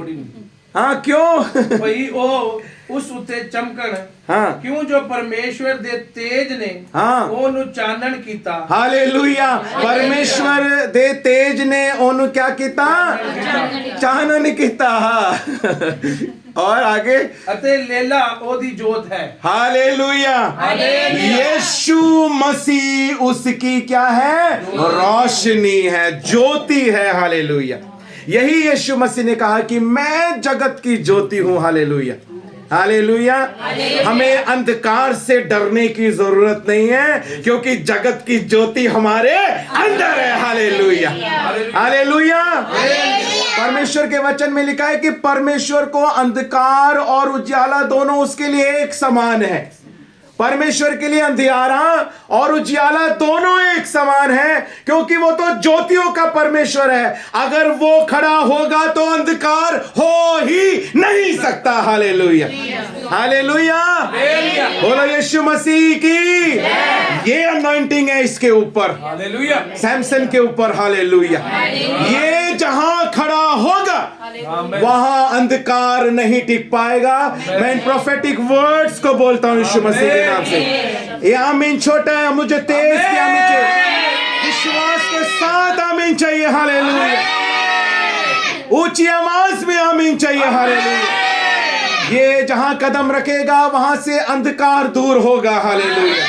हाँ, क्यों? ਭਈ ਉਹ ਉਸ ਉੱਤੇ ਚਮਕਣ, हाँ ਕਿਉਂ ਜੋ ਪਰਮੇਸ਼ਵਰ ਦੇ ਤੇਜ ਨੇ हाँ, ਉਹਨੂੰ ਚਾਨਣ ਕੀਤਾ। हालेलुया। परमेश्वर दे तेज ने ओनु क्या किता? चानन किता। और आगे ਅਤੇ ਲੇਲਾ ਉਹਦੀ ਜੋਤ ਹੈ। हालेलुया। यीशु मसीह उसकी क्या है? रोशनी है, ज्योति है। हालेलुया। यही यीशु मसीह ने कहा कि मैं जगत की ज्योति हूं। Hallelujah, hallelujah. हमें अंधकार से डरने की जरूरत नहीं है, क्योंकि जगत की ज्योति हमारे अंदर है। Hallelujah, hallelujah. परमेश्वर के वचन में लिखा है कि परमेश्वर को अंधकार और उजियाला दोनों उसके लिए एक समान है। परमेश्वर के लिए अंधियारा और उजियाला दोनों एक समान है, क्योंकि वो तो ज्योतियों का परमेश्वर है। अगर वो खड़ा होगा तो अंधकार हो ही नहीं सकता। Hallelujah, hallelujah. बोलो यीशु मसीह की ये अनॉइंटिंग है इसके ऊपर, ਹਾਲੇਲੂਇਆ, सैमसन के ऊपर। हालेलुया। ये जहां खड़ा होगा वहां अंधकार नहीं टिक पाएगा। मैं इन प्रोफेटिक वर्ड्स को बोलता हूं यीशु मसीह के नाम से। ये आमीन छोटा है, मुझे तेज की आमीन चाहिए, विश्वास के साथ आमीन चाहिए। हालेलुया। ऊंची आवाज में आमीन चाहिए। हालेलुया। ये जहां कदम रखेगा वहां से अंधकार दूर होगा। हालेलुया।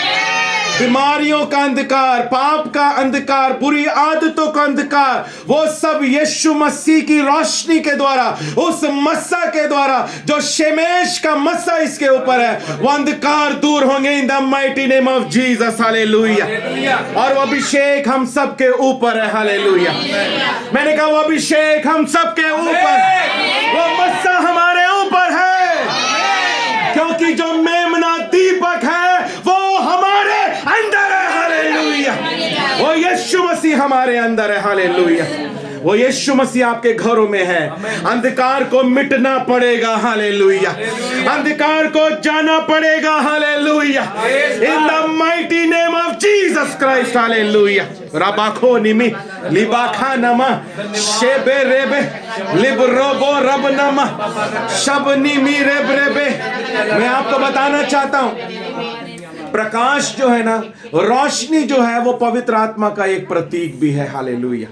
बीमारियों का अंधकार, पाप का अंधकार, बुरी आदतों का अंधकार, वो सब यीशु मसीह की रोशनी के द्वारा, उस मस्सा के द्वारा जो शेमेश का मस्सा इसके ऊपर है, वो अंधकार दूर होंगे इन the mighty name of Jesus. Hallelujah. और वो अभिषेक हम सब के ऊपर है। हालेलुया। मैंने कहा वो अभिषेक हम सब के ऊपर, वो मस्सा हमारे ऊपर है, क्योंकि जो मेमना दीपक है वो हमारे अंदर है। हालेलुया। वो यीशु मसीह हमारे अंदर है। हालेलुया। वो यीशु मसीह आपके घरों में है। अंधकार को मिटना पड़ेगा। हालेलुया। अंधकार को जाना पड़ेगा। Hallelujah. In the mighty name of Jesus Christ. Hallelujah. रबाखो निमी लिबाखा नमा शेबे रेबे लिबरोबो रब नमा शबनी मी रेब रेबे। मैं आपको बताना चाहता हूं, प्रकाश जो है ना, रोशनी जो है वो पवित्र आत्मा का एक प्रतीक भी है। हालेलुया।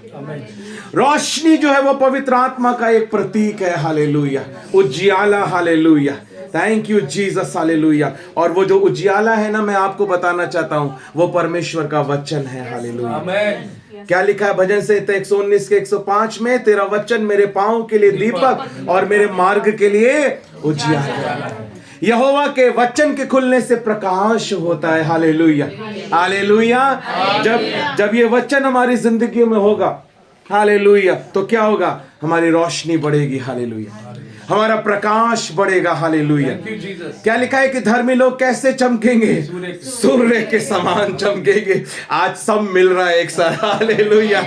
रोशनी जो है वो पवित्र आत्मा का एक प्रतीक है। हालेलुया। उजियाला। Hallelujah. Thank you Jesus. Hallelujah. और वो जो उजियाला है ना, मैं आपको बताना चाहता हूं, वो परमेश्वर का वचन है। हालेलुया। क्या लिखा है भजन संहिता 119 के 105 में? तेरा वचन मेरे पांव के लिए दीपक और मेरे मार्ग के लिए उजियाला। यहोवा के वचन के खुलने से प्रकाश होता है। Hallelujah, hallelujah. जब ये वचन हमारी जिंदगी में होगा, हालेलुया, तो क्या होगा? हमारी रोशनी बढ़ेगी। हालेलुया, हमारा प्रकाश बढ़ेगा। हालेलुया। क्या लिखा है कि धर्मी लोग कैसे चमकेंगे? सूर्य के समान चमकेंगे। आज सब मिल रहा है एक साथ। Hallelujah,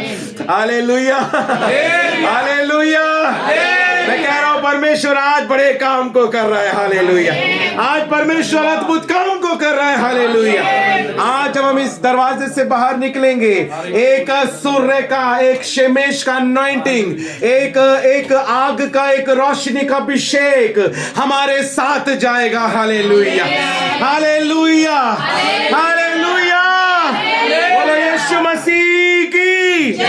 hallelujah, hallelujah. मैं कह रहा हूं परमेश्वर आज बड़े काम को कर रहा है। हालेलुया। आज परमेश्वर अद्भुत काम को कर रहा है। हालेलुया। आज जब हम इस दरवाजे से बाहर निकलेंगे, एक सूर्य का, एक शेमेश का अनॉइंटिंग, एक आग का, एक रोशनी का अभिषेक हमारे साथ जाएगा। Hallelujah, hallelujah, hallelujah. बोलो यीशु मसीह की।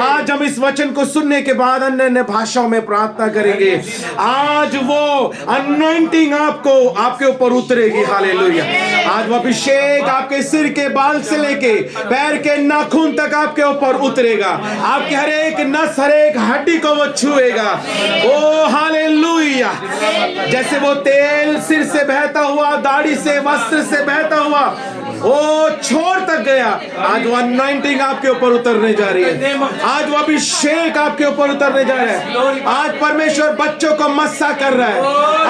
आज हम इस वचन को सुनने के बाद अन्य अन्य भाषाओं में प्रार्थना करेंगे, आज वो अनॉइंटिंग आपको आपके ऊपर उतरेगी। हालेलुया। आज वो अभिषेक आपके सिर के बाल से लेके पैर के नाखून तक आपके ऊपर उतरेगा। आपके हर एक नस, हर एक हड्डी को वो छुएगा। ओ हालेलुया। जैसे वो तेल सिर से बहता हुआ, दाढ़ी से, वस्त्र से बहता हुआ ओ छोर तक गया, आज वो अनॉइंटिंग आपके ऊपर उतरने जा रही है। आज वो अभिषेक आपके ऊपर उतरने जा रहा है। आज परमेश्वर बच्चों को मस्सा कर रहा है।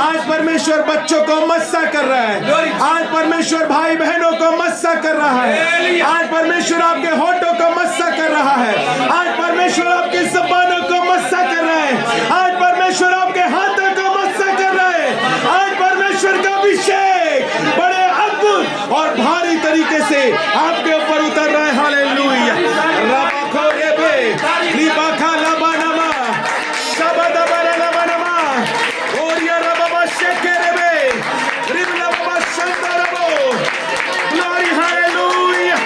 आज परमेश्वर बच्चों को मस्सा कर रहा है। आज परमेश्वर भाई बहनों को मस्सा कर रहा है। आज परमेश्वर आपके होठों को मस्सा कर रहा है। आज परमेश्वर आपके ज़बानों को मस्सा कर रहा है। आज परमेश्वर आपके हाथों को मस्सा कर रहा है। आज परमेश्वर का अभिषेक बड़े अद्भुत और भारी तरीके से आपके ऊपर उतर रहा है। हालेलुया। रबा रेबे लिबाखा लबानमा शबदबरे लबानमा ओरिया रबा शेकेरेबे रिबला बबा शंदरबो। Glory hallelujah.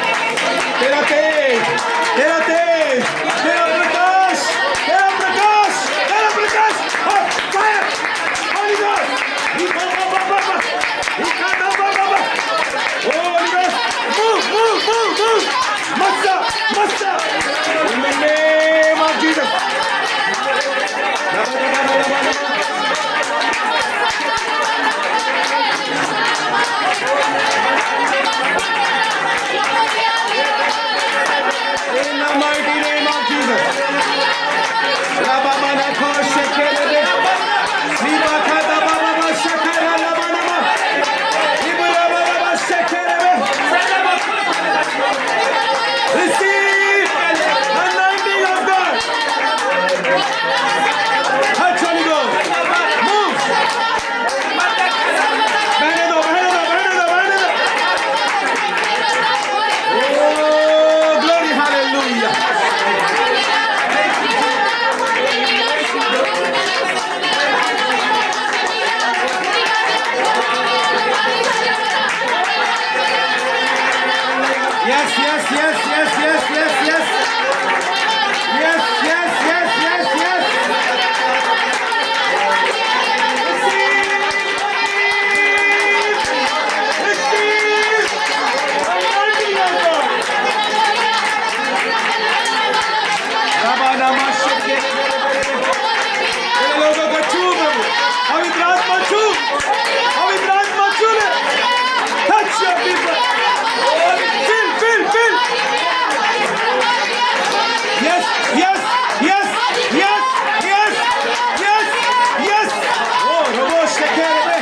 तेरा तेज, तेरा तेज, तेरा प्रकाश, तेरा प्रकाश, तेरा प्रकाश। Fire holy God. In the name of Jesus. In the mighty name of Jesus. Receive anointing of God. Touch Holy Ghost. Move. बहने दो, बहने दो, बहने दो, बहने दो। Oh, glory, hallelujah. Yes, yes, yes, yes, yes, yes, yes. Yes, yes, yes, yes, yes. Receive. Anointing of God. Rabanama sheke. इन लोगों को छू प्रभु। पवित्र आत्मा छू। पवित्र आत्मा छू ले। Touch your people. Fill. Yes, yes, yes, yes, yes, yes, yes. Oh, Robo Shekerebe.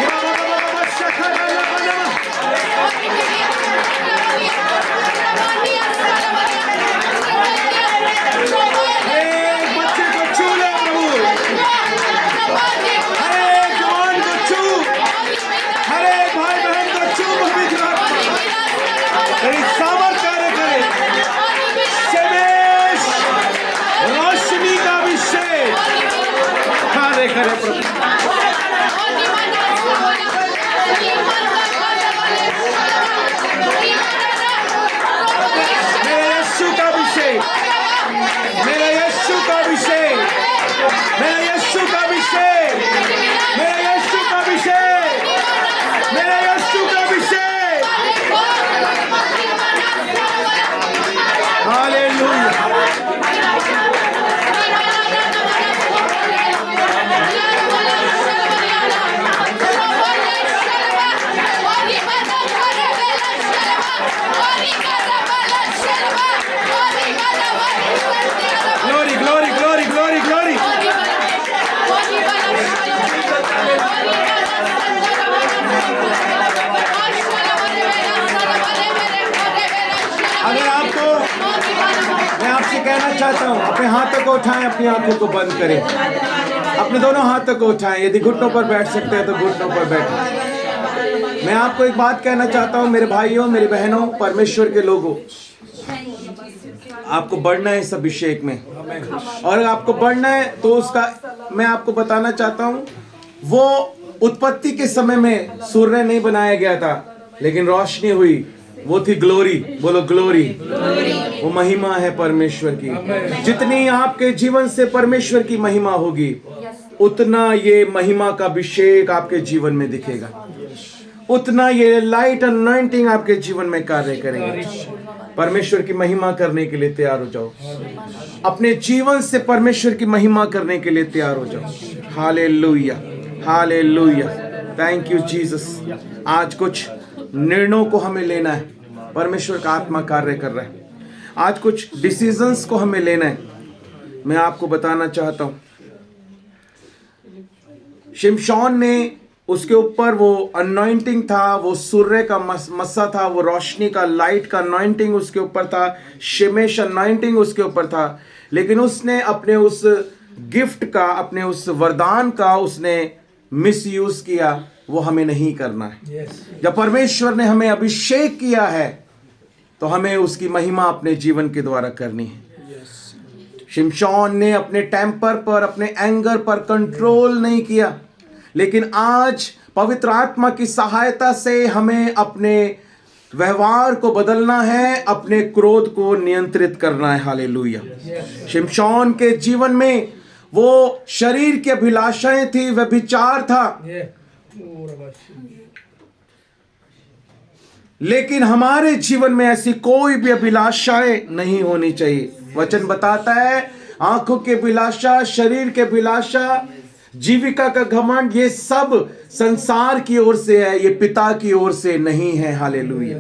Robo Shekerebe. एक बच्चे को छू ले प्रभु। हर एक जवान को छू। हर एक भाई बहन को छू। पवित्र आत्मा तेरी सामर्थ कार्य करे। शेमेश रोशनी का अभिषेक कार्य करे प्रभु। मेरे यीशु का अभिषेक, मेरे यीशु का अभिषेक, मेरे यीशु का अभिषेक, मेरे यीशु का अभिषेक, मेरे यीशु का अभिषेक। Hallelujah. Glory, glory, glory, glory, glory. अगर आपको, मैं आपसे कहना चाहता हूँ, अपने हाथों को उठाएं, अपनी आंखों को बंद करें, अपने दोनों हाथों को उठाएं। यदि घुटनों पर बैठ सकते हैं तो घुटनों पर बैठें। मैं आपको एक बात कहना चाहता हूँ, मेरे भाइयों, मेरी बहनों, परमेश्वर के लोगों, आपको बढ़ना है इस अभिषेक में, और आपको बढ़ना है तो उसका मैं आपको बताना चाहता हूँ, वो उत्पत्ति के समय में सूर्य नहीं बनाया गया था, लेकिन रोशनी हुई वो थी ग्लोरी, बोलो ग्लोरी। वो महिमा है परमेश्वर की। जितनी आपके जीवन से परमेश्वर की महिमा होगी, उतना ये महिमा का अभिषेक आपके जीवन में दिखेगा, उतना ये लाइट अनॉइंटिंग आपके जीवन में कार्य करेंगे। परमेश्वर की महिमा करने के लिए तैयार हो जाओ। अपने जीवन से परमेश्वर की महिमा करने के लिए तैयार हो जाओ। Hallelujah, hallelujah, thank you Jesus. आज कुछ निर्णयों को हमें लेना है, परमेश्वर का आत्मा कार्य कर रहा है। आज कुछ डिसीजंस को हमें लेना है। मैं आपको बताना चाहता हूं, शिमशोन ने, उसके ऊपर वो अनॉइंटिंग था, वो सूर्य का मस्सा था, वो रोशनी का, लाइट का अनॉइंटिंग उसके ऊपर था, शेमेश अनॉइंटिंग उसके ऊपर था, लेकिन उसने अपने उस गिफ्ट का, अपने उस वरदान का उसने मिस यूज किया। वो हमें नहीं करना है। जब परमेश्वर ने हमें अभिषेक किया है तो हमें उसकी महिमा अपने जीवन के द्वारा करनी है। शिमशोन ने अपने टेम्पर पर, अपने एंगर पर कंट्रोल नहीं किया, लेकिन आज पवित्र आत्मा की सहायता से हमें अपने व्यवहार को बदलना है, अपने क्रोध को नियंत्रित करना है। हालेलुया। शिमशोन के जीवन में वो शरीर की अभिलाषाएं थी, व्यभिचार था, लेकिन हमारे जीवन में ऐसी कोई भी अभिलाषाएं नहीं होनी चाहिए। वचन बताता है, आंखों की अभिलाषा, शरीर की अभिलाषा, जीविका का घमंड, ये सब संसार की ओर से है, ये पिता की ओर से नहीं है। हालेलुया,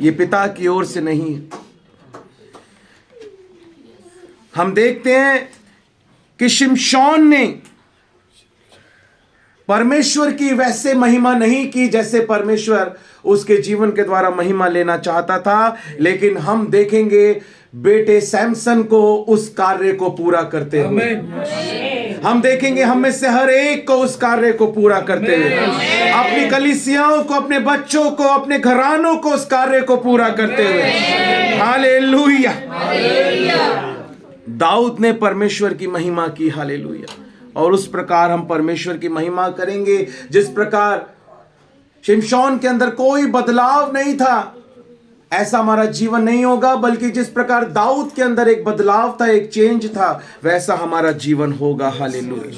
ये पिता की ओर से नहीं है। हम देखते हैं कि शिमशोन ने परमेश्वर की वैसे महिमा नहीं की जैसे परमेश्वर उसके जीवन के द्वारा महिमा लेना चाहता था, लेकिन हम देखेंगे बेटे सैमसन को उस कार्य को पूरा करते हुए। हम देखेंगे हम में से हर एक को उस कार्य को पूरा करते हुए, अपनी कलीसियाओं को, अपने बच्चों को, अपने घरानों को उस कार्य को पूरा करते हुए। हालेलुया। दाऊद ने परमेश्वर की महिमा की। हालेलुया। और उस प्रकार हम परमेश्वर की महिमा करेंगे जिस प्रकार शिमशोन के अंदर कोई बदलाव नहीं था, ऐसा हमारा जीवन नहीं होगा, बल्कि जिस प्रकार दाऊद के अंदर एक बदलाव था, एक चेंज था, वैसा हमारा जीवन होगा। हालेलुया।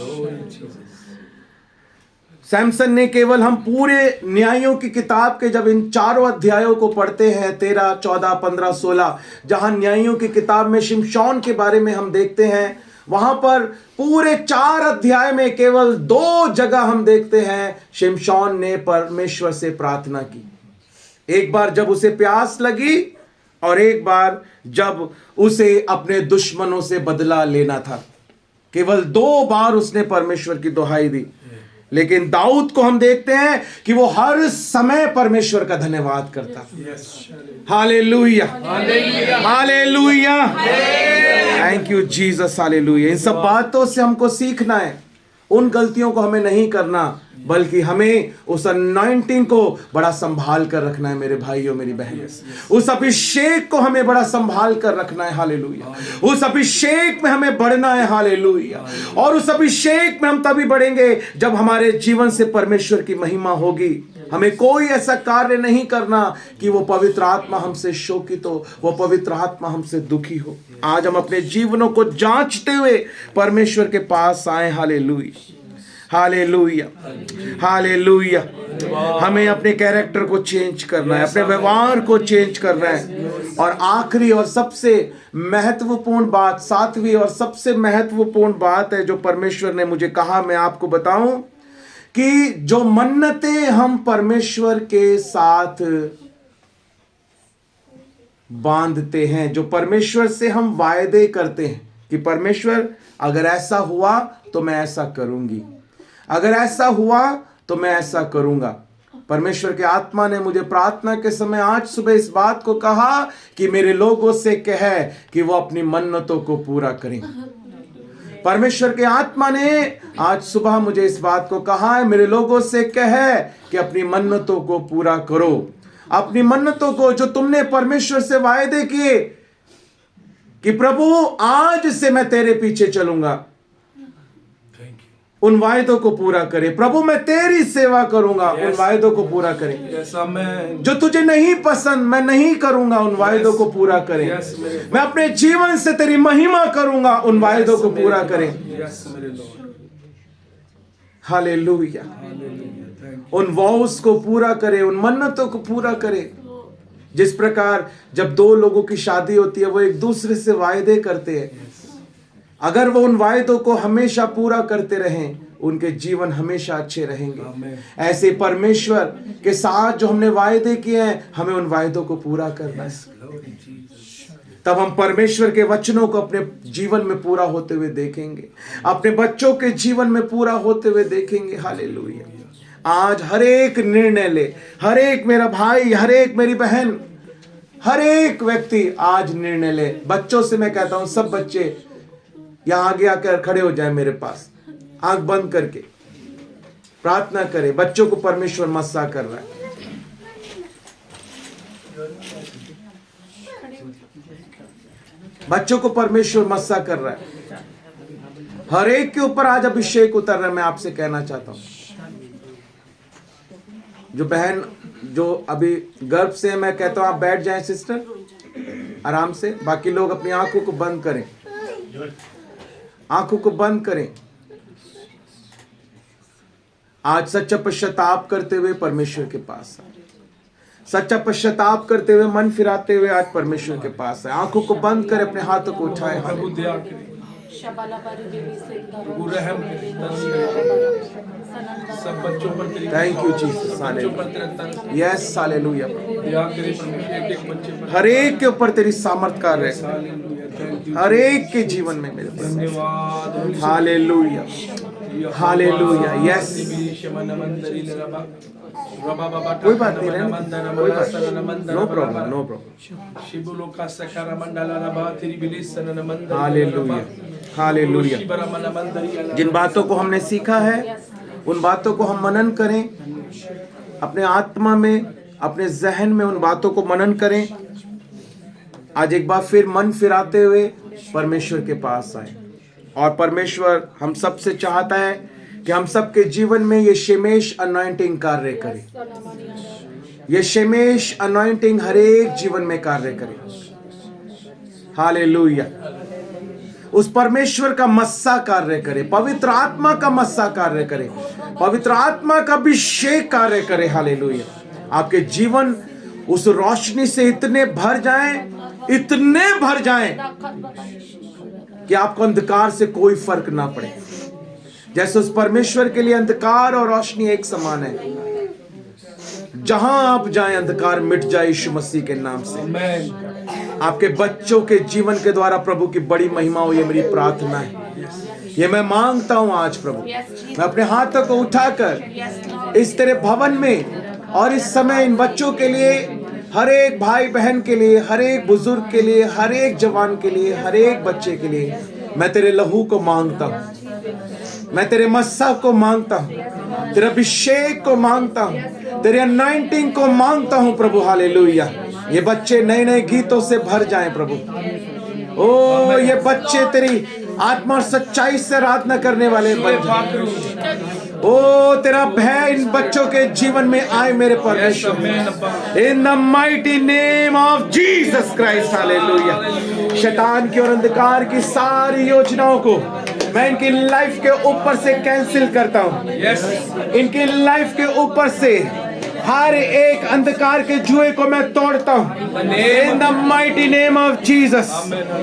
सैमसन ने केवल, हम पूरे न्यायों की किताब के जब इन चारों अध्यायों को पढ़ते हैं, 13, 14, 15, 16, जहां न्यायों की किताब में शिमशोन के बारे में हम देखते हैं, वहां पर पूरे 4 अध्याय में केवल 2 जगह हम देखते हैं शिमशोन ने परमेश्वर से प्रार्थना की। एक बार जब उसे प्यास लगी और एक बार जब उसे अपने दुश्मनों से बदला लेना था। केवल 2 बार उसने परमेश्वर की दुहाई दी। लेकिन दाऊद को हम देखते हैं कि वो हर समय परमेश्वर का धन्यवाद करता। Hallelujah, hallelujah, thank you Jesus, hallelujah. इन सब बातों से हमको सीखना है। उन गलतियों को हमें नहीं करना, बल्कि हमें उस अनॉइंटिंग को बड़ा संभाल कर रखना है। मेरे भाइयों, मेरी बहनों, उस अभिषेक को हमें बड़ा संभाल कर रखना है। हालेलुया। उस अभिषेक में हमें बढ़ना है। हालेलुया। और उस अभिषेक में हम तभी बढ़ेंगे जब हमारे जीवन से परमेश्वर की महिमा होगी। हमें कोई ऐसा कार्य नहीं करना कि वो पवित्र आत्मा हमसे शोकित हो, वो पवित्र आत्मा हमसे दुखी हो। आज हम अपने जीवनों को जांचते हुए परमेश्वर के पास आए। Hallelujah, hallelujah, hallelujah. हमें अपने कैरेक्टर को चेंज करना है, अपने व्यवहार को चेंज करना है। और आखिरी और सबसे महत्वपूर्ण बात, 7वीं और सबसे महत्वपूर्ण बात है जो परमेश्वर ने मुझे कहा, मैं आपको बताऊं कि जो मन्नतें हम परमेश्वर के साथ बांधते हैं, जो परमेश्वर से हम वायदे करते हैं कि परमेश्वर अगर ऐसा हुआ तो मैं ऐसा करूंगी, अगर ऐसा हुआ तो मैं ऐसा करूंगा। परमेश्वर के आत्मा ने मुझे प्रार्थना के समय आज सुबह इस बात को कहा कि मेरे लोगों से कह कि वो अपनी मन्नतों को पूरा करें। परमेश्वर के आत्मा ने आज सुबह मुझे इस बात को कहा है, मेरे लोगों से कह कि अपनी मन्नतों को पूरा करो। अपनी मन्नतों को, जो तुमने परमेश्वर से वायदे किए कि प्रभु आज से मैं तेरे पीछे चलूंगा, उन वायदों को पूरा करे। प्रभु मैं तेरी सेवा करूंगा, उन वायदों को पूरा करे। Yes, amen. जो तुझे नहीं पसंद मैं नहीं करूंगा, उन वायदों को पूरा करे। Yes, मेरे मैं अपने जीवन से तेरी महिमा करूंगा, उन वायदों को पूरा करे। Yes, मेरे Lord. Hallelujah. Hallelujah. Thank you. उन वॉव्स को पूरा करे, उन मन्नतों को पूरा करे। जिस प्रकार जब दो लोगों की शादी होती है वो एक दूसरे से वायदे करते हैं, अगर वो उन वायदों को हमेशा पूरा करते रहें उनके जीवन हमेशा अच्छे रहेंगे। Amen. ऐसे परमेश्वर के साथ जो हमने वायदे किए हैं हमें उन वायदों को पूरा करना है। Glory Jesus. तब हम परमेश्वर के वचनों को अपने जीवन में पूरा होते हुए देखेंगे, अपने बच्चों के जीवन में पूरा होते हुए देखेंगे। हालेलुया। आज हर एक निर्णय ले, हर एक मेरा भाई, हर एक मेरी बहन, हर एक व्यक्ति आज निर्णय ले। बच्चों से मैं कहता हूं, सब बच्चे यहां आगे आकर खड़े हो जाए मेरे पास, आंख बंद करके प्रार्थना करें। बच्चों को परमेश्वर मस्सा कर रहा है। बच्चों को परमेश्वर मस्सा कर रहा है। हर एक के ऊपर आज अभिषेक उतर रहा है। मैं आपसे कहना चाहता हूं, जो बहन जो अभी गर्भ से है, मैं कहता हूं आप बैठ जाएं सिस्टर आराम से। बाकी लोग अपनी आंखों को बंद करें, आंखों को बंद करें। आज सच्चा पश्चाताप करते हुए परमेश्वर के पास आए, सच्चा पश्चाताप करते हुए मन फिराते हुए आज परमेश्वर के पास है। आंखों को बंद कर अपने हाथों को उठाए। प्रभु दया करे, प्रभु रहम करे, तरस करे। सब बच्चों पर तेरी थैंक यू जीसस। बच्चों पर तेरा तरस यस हालेलुया। दया करे परमेश्वर, एक बच्चे पर हर एक के ऊपर तेरी सामर्थ कार्य है, हालेलुया। थैंक यू, हर एक के जीवन में मेरे पास। धन्यवाद। Hallelujah hallelujah. यस कोई बात नहीं, कोई बात नहीं, no problem, no problem. Hallelujah hallelujah. जिन बातों को हमने सीखा है उन बातों को हम मनन करें, अपने आत्मा में, अपने जहन में उन बातों को मनन करें। आज एक बार फिर मन फिराते हुए परमेश्वर के पास आए। और परमेश्वर हम सबसे चाहता है कि हम सबके जीवन में ये शेमेश अनॉइंटिंग कार्य करे, ये शेमेश अनॉइंटिंग हर एक जीवन में कार्य करे। हालेलुया। उस परमेश्वर का मस्सा कार्य करे, पवित्र आत्मा का मस्सा कार्य करे, पवित्र आत्मा का अभिषेक कार्य करे। हालेलुया। आपके जीवन उस रोशनी से इतने भर जाएं, इतने भर जाएं कि आपको अंधकार से कोई फर्क ना पड़े। जैसे उस परमेश्वर के लिए अंधकार और रोशनी एक समान है। जहां आप जाएं अंधकार मिट जाए यीशु मसीह के नाम से। आपके बच्चों के जीवन के द्वारा प्रभु की बड़ी महिमा हो, ये मेरी प्रार्थना है। ये मैं मांगता हूं आज प्रभु। मैं अपने हाथों को उठाकर इस तेरे भवन में और इस समय इन बच्चों के लिए, हर एक भाई बहन के लिए, हर एक बुजुर्ग के लिए, हर एक जवान के लिए, हर एक बच्चे के लिए मैं तेरे लहू को मांगता हूं, मैं तेरे मस्सा को मांगता हूं, तेरे अभिषेक को मांगता हूं, तेरे अनाइंटिंग को मांगता हूं प्रभु। हालेलुया। ये बच्चे नए नए गीतों से भर जाएं प्रभु। ओ ये बच्चे तेरी आत्मा और सच्चाई से आराधना करने वाले बन जाएं। ओ तेरा भय इन बच्चों के जीवन में आए मेरे परमेश्वर, इन the mighty name of Jesus Christ. Hallelujah. शैतान की और अंधकार की सारी योजनाओं को मैं इनकी लाइफ के ऊपर से कैंसिल करता हूं। इनकी लाइफ के ऊपर से हर एक अंधकार के जुए को मैं तोड़ता हूं in the mighty name of Jesus,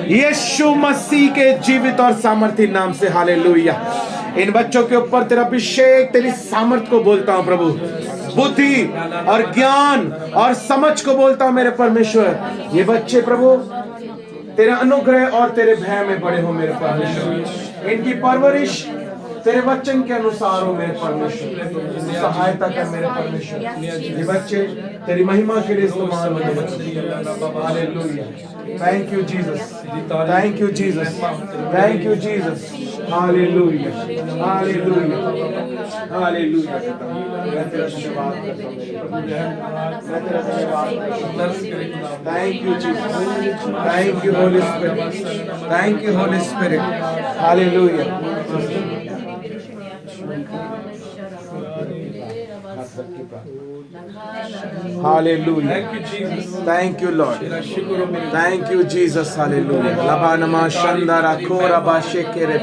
यीशु मसीह के जीवित और सामर्थी नाम से। हालेलुया। इन बच्चों के ऊपर तेरा अभिषेक, तेरी सामर्थ को बोलता हूं प्रभु, बुद्धि और ज्ञान और समझ को बोलता हूं मेरे परमेश्वर। ये बच्चे प्रभु तेरे अनुग्रह और तेरे भय में बड़े हो मेरे परमेश्वर। इनकी परवरिश तेरे वचन के अनुसार हो मेरे परमेश्वर। सहायता कर मेरे परमेश्वर। ये बच्चे तेरी महिमा के लिए इस्तेमाल हो। Hallelujah. Thank you Jesus, thank you Jesus, thank you Jesus. Hallelujah hallelujah hallelujah. मैं तेरा धन्यवाद करता हूं मेरे परमेश्वर। मैं तेरा धन्यवाद करता हूं। Thank you Jesus, thank you Holi spirit, thank you Holi spirit. Hallelujah. हाथ रख के प्रार्थना। Hallelujah, thank you Jesus, thank you Lord, तेरा शुक्र हो मेरे थैंक यू जीसस, हालेलुया। लबानमा शंदरा खोरा बाशे केरे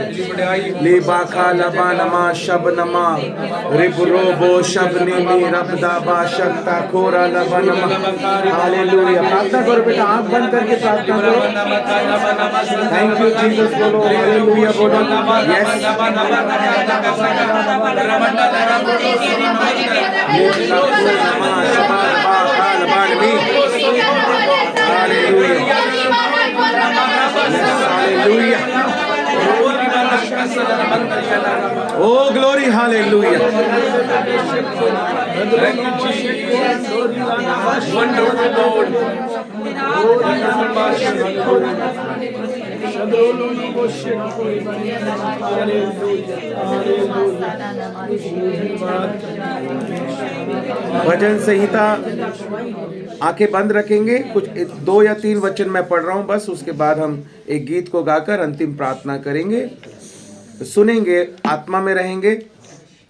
लीबा खा लबानमा शबनमा रिबरोबो शबनी मी रबदा बाशक्ता खोरा लबानमा। हालेलुया। प्रार्थना करो बेटा, आंख बंद करके प्रार्थना करो। थैंक यू जीसस बोलो, हालेलुया बोलो। Yes, Oh glory, hallelujah. Thank you Jesus, wonderful Lord, wonderful भजन संहिता आंखें बंद रखेंगे। कुछ 2 या 3 वचन मैं पढ़ रहा हूं बस, उसके बाद हम एक गीत को गाकर अंतिम प्रार्थना करेंगे, सुनेंगे, आत्मा में रहेंगे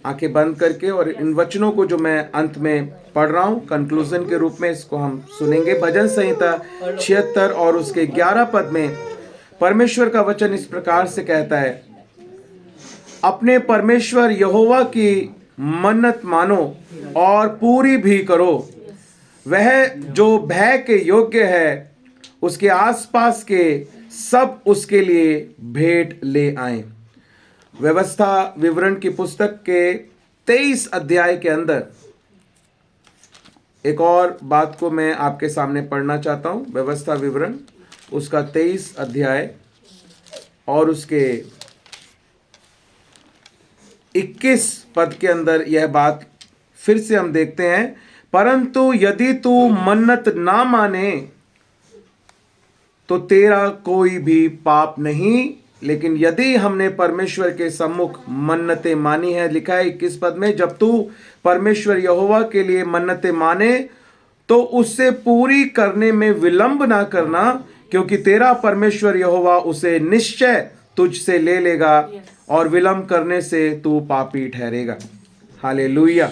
आंखें बंद करके। और इन वचनों को जो मैं अंत में पढ़ रहा हूं कंक्लूजन के रूप में इसको हम सुनेंगे। भजन संहिता 76 और उसके 11 पद में परमेश्वर का वचन इस प्रकार से कहता है, अपने परमेश्वर यहोवा की मन्नत मानो और पूरी भी करो। वह जो भय के योग्य है, उसके आसपास के सब उसके लिए भेंट ले आए। व्यवस्था विवरण की पुस्तक के 23 अध्याय के अंदर एक और बात को मैं आपके सामने पढ़ना चाहता हूं। व्यवस्था विवरण उसका 23 अध्याय और उसके 21 पद के अंदर यह बात फिर से हम देखते हैं, परंतु यदि तू मन्नत ना माने तो तेरा कोई भी पाप नहीं, लेकिन यदि हमने परमेश्वर के सम्मुख मन्नतें मानी है, लिखा है 21 पद में, जब तू परमेश्वर यहोवा के लिए मन्नतें माने तो उससे पूरी करने में विलंब ना करना, क्योंकि तेरा परमेश्वर यहोवा उसे निश्चय तुझसे ले लेगा और विलंब करने से तू पापी ठहरेगा। हालेलुया।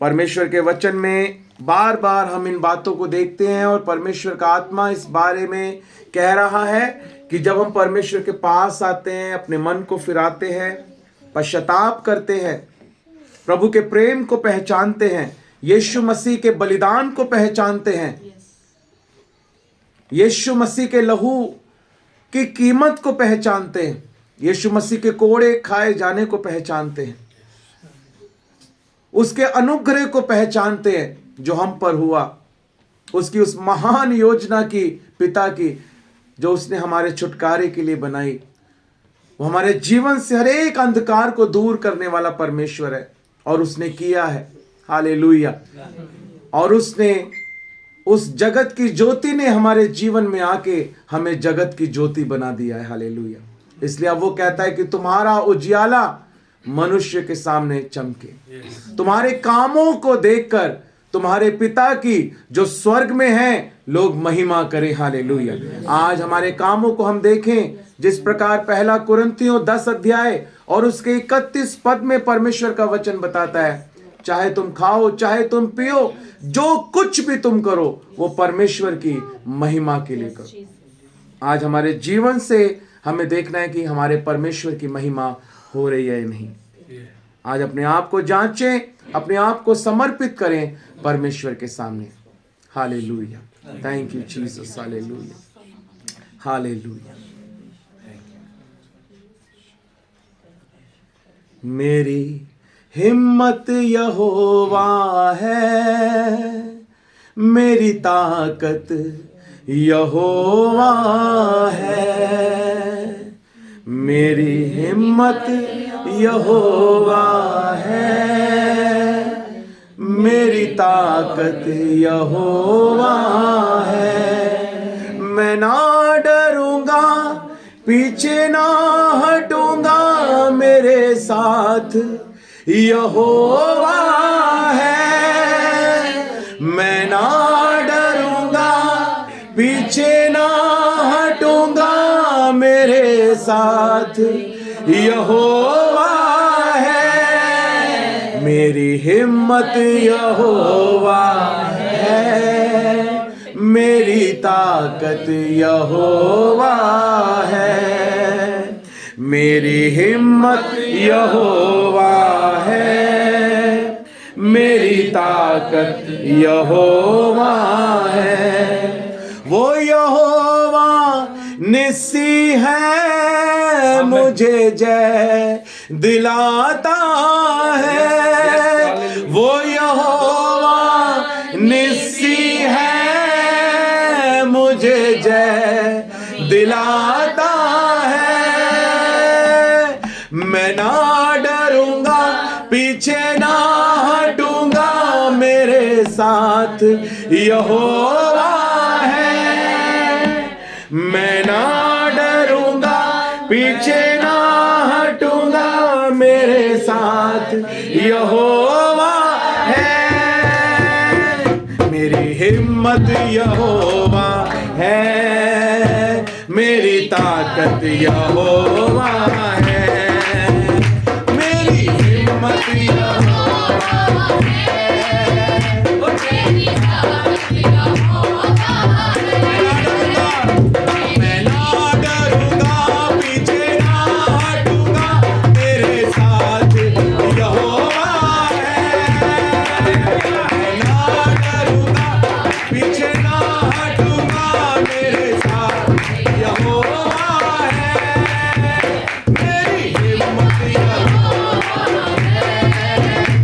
परमेश्वर के वचन में बार बार हम इन बातों को देखते हैं और परमेश्वर का आत्मा इस बारे में कह रहा है कि जब हम परमेश्वर के पास आते हैं, अपने मन को फिराते हैं, पश्चाताप करते हैं, प्रभु के प्रेम को पहचानते हैं, यीशु मसीह के बलिदान को पहचानते हैं, यीशु मसीह के लहू की कीमत को पहचानते हैं, यीशु मसीह के कोड़े खाए जाने को पहचानते हैं, उसके अनुग्रह को पहचानते हैं जो हम पर हुआ, उसकी उस महान योजना की, पिता की, जो उसने हमारे छुटकारे के लिए बनाई। वो हमारे जीवन से हर एक अंधकार को दूर करने वाला परमेश्वर है और उसने किया है। हालेलुया। और उसने उस जगत की ज्योति ने हमारे जीवन में आके हमें जगत की ज्योति बना दिया है। हालेलुया। इसलिए अब वो कहता है कि तुम्हारा उजियाला मनुष्य के सामने चमके, तुम्हारे कामों को देखकर तुम्हारे पिता की जो स्वर्ग में है लोग महिमा करें। हालेलुया। आज हमारे कामों को हम देखें, जिस प्रकार 1 कुरिन्थियों 10 अध्याय और उसके 31 पद में परमेश्वर का वचन बताता है, चाहे तुम खाओ, चाहे तुम पियो, जो कुछ भी तुम करो वो परमेश्वर की महिमा के लिए करो। आज हमारे जीवन से हमें देखना है कि हमारे परमेश्वर की महिमा हो रही है या नहीं। आज अपने आप को जांचें, अपने आप को समर्पित करें परमेश्वर के सामने। Hallelujah. Thank you Jesus. Hallelujah, hallelujah. मेरी हिम्मत यहोवा है, मेरी ताकत यहोवा है, मेरी हिम्मत यहोवा है, मेरी ताकत यहोवा है। मैं ना डरूंगा, पीछे ना हटूंगा, मेरे साथ यहोवा है। मैं ना डरूंगा, पीछे ना हटूंगा, मेरे साथ यहोवा है। मेरी हिम्मत यहोवा है, मेरी ताकत यहोवा है, मेरी हिम्मत यहोवा है, मेरी ताकत यहोवा है। वो यहोवा निस्सी है, मुझे जय दिलाता है। वो यहोवा निस्सी है, मुझे जय दिलाता है। मैं ना डरूंगा, पीछे ना हटूंगा, मेरे साथ यहोवा है। मैं ना डरूंगा, पीछे ना हटूंगा, मेरे साथ यहोवा है। मेरी हिम्मत यहोवा है, मेरी ताकत यहोवा है, मेरी हिम्मत यहोवा है, मेरी ताकत यहोवा है। मैं ना डरूंगा, पीछे ना हटूंगा, मेरे साथ यहोवा है। मैं ना डरूंगा, पीछे ना हटूंगा, मेरे साथ यहोवा है। मेरी हिम्मत यहोवा है,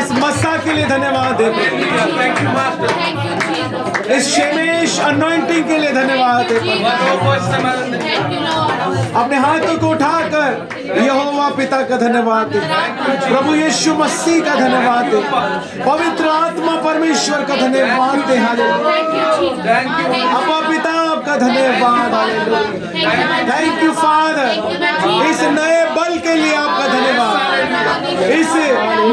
इस मस्सा के लिए धन्यवाद देते हैं। Thank you, Master. Thank you, Jesus. इस शेमेश अनॉइंटिंग के लिए धन्यवाद देते हैं। Thank you, Lord. अपने हाथों को उठाकर यहोवा पिता का धन्यवाद दे, प्रभु यीशु मसीह का धन्यवाद दे, पवित्र आत्मा परमेश्वर का धन्यवाद दे। Hallelujah. Thank you, Jesus. Thank you. अब्बा पिता आपका धन्यवाद। हालेलुया। थैंक यू फादर, इस नए बल के लिए आपका धन्यवाद, इस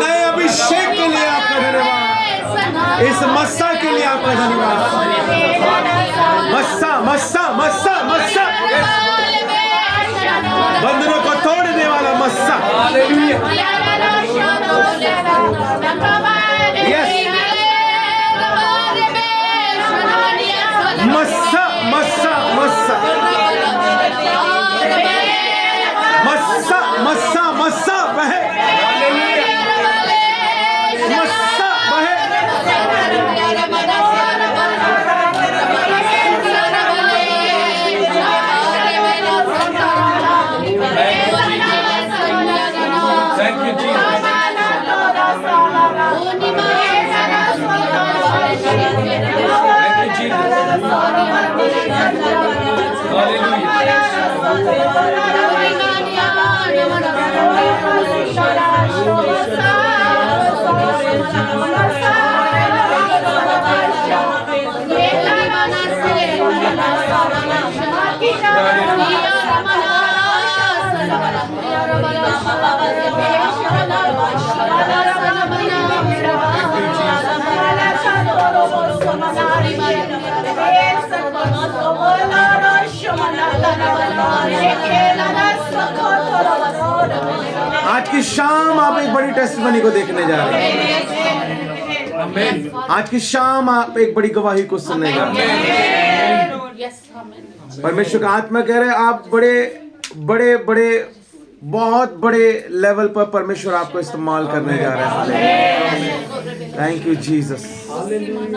नए अभिषेक के लिए आपका धन्यवाद, इस मस्सा के लिए आपका धन्यवाद। मस्सा मस्सा मस्सा मस्सा, बंधनों को तोड़ने वाला मस्सा। मस्सा मस्सा मस्सा मस्सा मस्सा मस्सा बहे, मस्सा बहे। Thank you, Jesus. Thank you, Jesus. Hallelujah. आज की शाम आप एक बड़ी टेस्टिमनी को देखने जा रहे हैं। आज की शाम आप एक बड़ी गवाही को सुनने जा रहे हैं। Yes, amen. परमेश्वर का आत्मा कह रहे हैं आप बड़े बड़े बड़े बहुत बड़े लेवल पर परमेश्वर आपको इस्तेमाल करने जा रहे हैं। Thank you Jesus.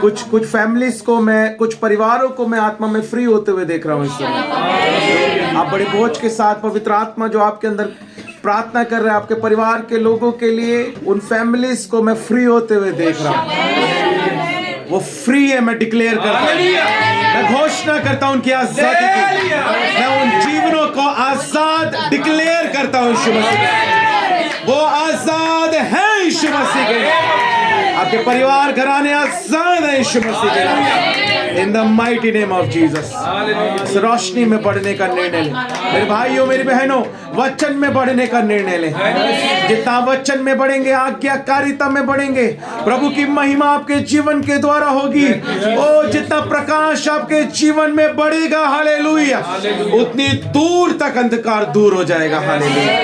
कुछ फैमिलीज को मैं, कुछ परिवारों को मैं आत्मा में फ्री होते हुए देख रहा हूँ इस समय। आप बड़े बोझ के साथ पवित्र आत्मा जो आपके अंदर प्रार्थना कर रहे हैं आपके परिवार के लोगों के लिए, उन फैमिलीज को मैं फ्री होते हुए देख रहा हूँ। वो फ्री है, मैं डिक्लेयर करता हूँ, मैं घोषणा करता हूँ उनकी आजादी की। मैं उन जीवनों को आजाद डिक्लेयर करता हूँ यीशु मसीह। वो आजाद है यीशु मसीह के। आपके परिवार घराने आजाद है यीशु मसीह के। इन the mighty name of Jesus. इस रोशनी में बढ़ने का निर्णय लें मेरे भाइयों मेरी बहनों, वचन में बढ़ने का निर्णय लें। जितना वचन में बढ़ेंगे, आज्ञाकारिता में बढ़ेंगे, प्रभु की महिमा आपके जीवन के द्वारा होगी। ओ जितना प्रकाश आपके जीवन में बढ़ेगा, हालेलुया, उतनी दूर तक अंधकार दूर हो जाएगा। Hallelujah.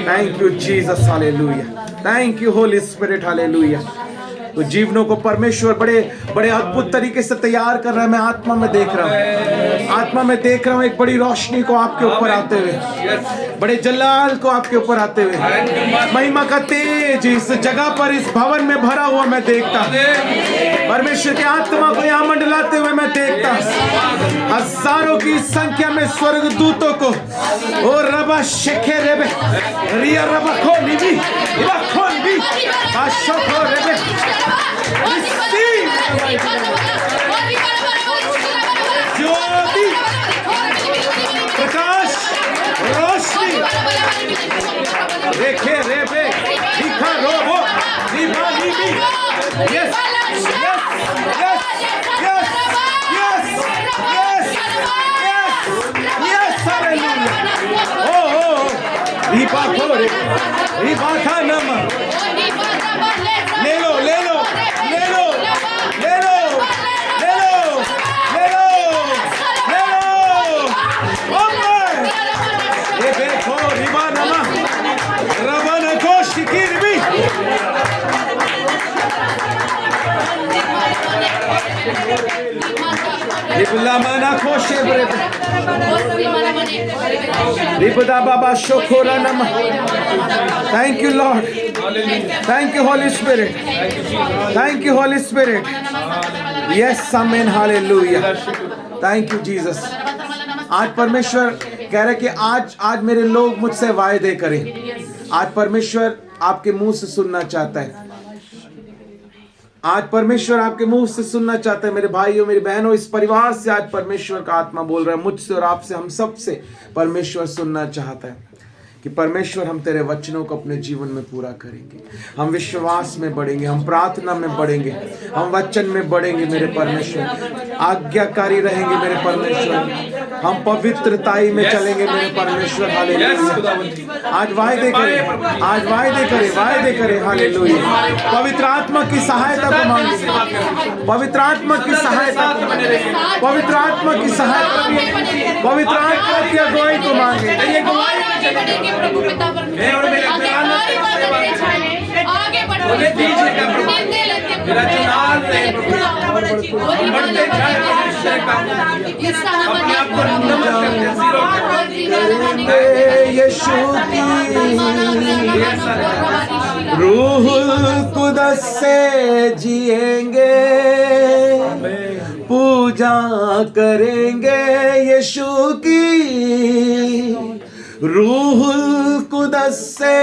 Thank you Jesus. Hallelujah. Thank you Holi spirit. Hallelujah. तो जीवनों को परमेश्वर बड़े बड़े अद्भुत तरीके से तैयार कर रहा है। मैं आत्मा में देख रहा हूँ, आत्मा में देख रहा हूँ एक बड़ी रोशनी को आपके ऊपर आते हुए, बड़े जलाल को आपके ऊपर आते हुए, महिमा का तेज इस जगह पर, इस भवन में भरा हुआ मैं देखता हूँ। परमेश्वर के आत्मा को यहाँ मंडलाते हुए मैं देखता हूँ। हजारों की संख्या में स्वर्ग दूतों को ओ रबा शेखे रेबे रिया रबा खो निबी इबा खो निबी आशोको रेबे ज्योति प्रकाश रोशनी देखे रेबे दिखा रोबो दिबा निबी। Yes yes yes yes yes yes yes hallelujah. ओ रिबा खोरे रिबा का नाम ले लो ले लो ले लो ले लो ले लो ले लो ले लो। ओपर ये देखो रिबा नामा रबन को शिकिर भी रिबला मना खोशे बरे रिबदा बाबा शोखोरा नामा। Thank you Lord. Thank you, Holy Spirit. Thank you, Holy Spirit. Yes, amen, hallelujah. Thank you, Jesus. आज परमेश्वर कह रहे कि आज मेरे लोग मुझसे वायदे करें। आज परमेश्वर आपके मुंह से सुनना चाहता है। आज परमेश्वर आपके मुंह से सुनना चाहता है। मेरे भाइयों, मेरी बहनों, इस परिवार से आज परमेश्वर का आत्मा बोल रहा है, मुझसे और आपसे, हम सब से परमेश्वर सुनना चाहता है कि परमेश्वर हम तेरे वचनों को अपने जीवन में पूरा करेंगे। हम विश्वास में बढ़ेंगे, हम प्रार्थना में बढ़ेंगे, हम वचन में बढ़ेंगे मेरे परमेश्वर, आज्ञाकारी रहेंगे मेरे परमेश्वर, हम पवित्रताई में चलेंगे मेरे परमेश्वर। हालेलुया। आज वायदे करें, आज वायदे करें। हालेलुया। पवित्र आत्मा की सहायता को मांगे, पवित्र आत्मा की सहायता, पवित्र आत्मा की सहायता, पवित्र आत्मा की अगुवाई को मांगे। प्रभु पिता परमेश्वर आगे बढ़ते दीजिएगा प्रभु। मेरा चुनाव रहे प्रभु, हम बढ़ते जाए परमेश्वर का अपने आप को नमन करते यीशु की रूह कुदस से जिएंगे, पूजा करेंगे यीशु की, रूह कुदस से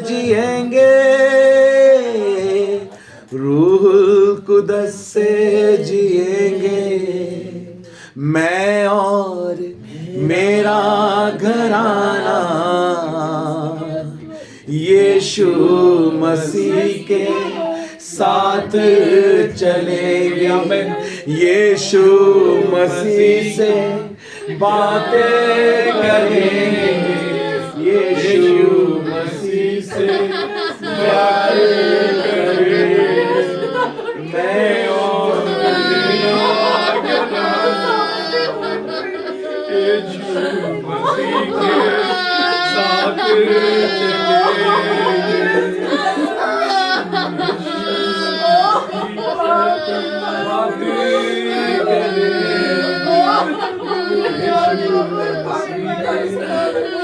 जिएंगे, रूह कुदस से जिएंगे। मैं और मेरा घराना यीशु मसीह के साथ चलेंगे, यीशु मसीह से बातें करेंगे, यीशु मसीह से प्यार करेंगे। मैं और यीशु मसीह के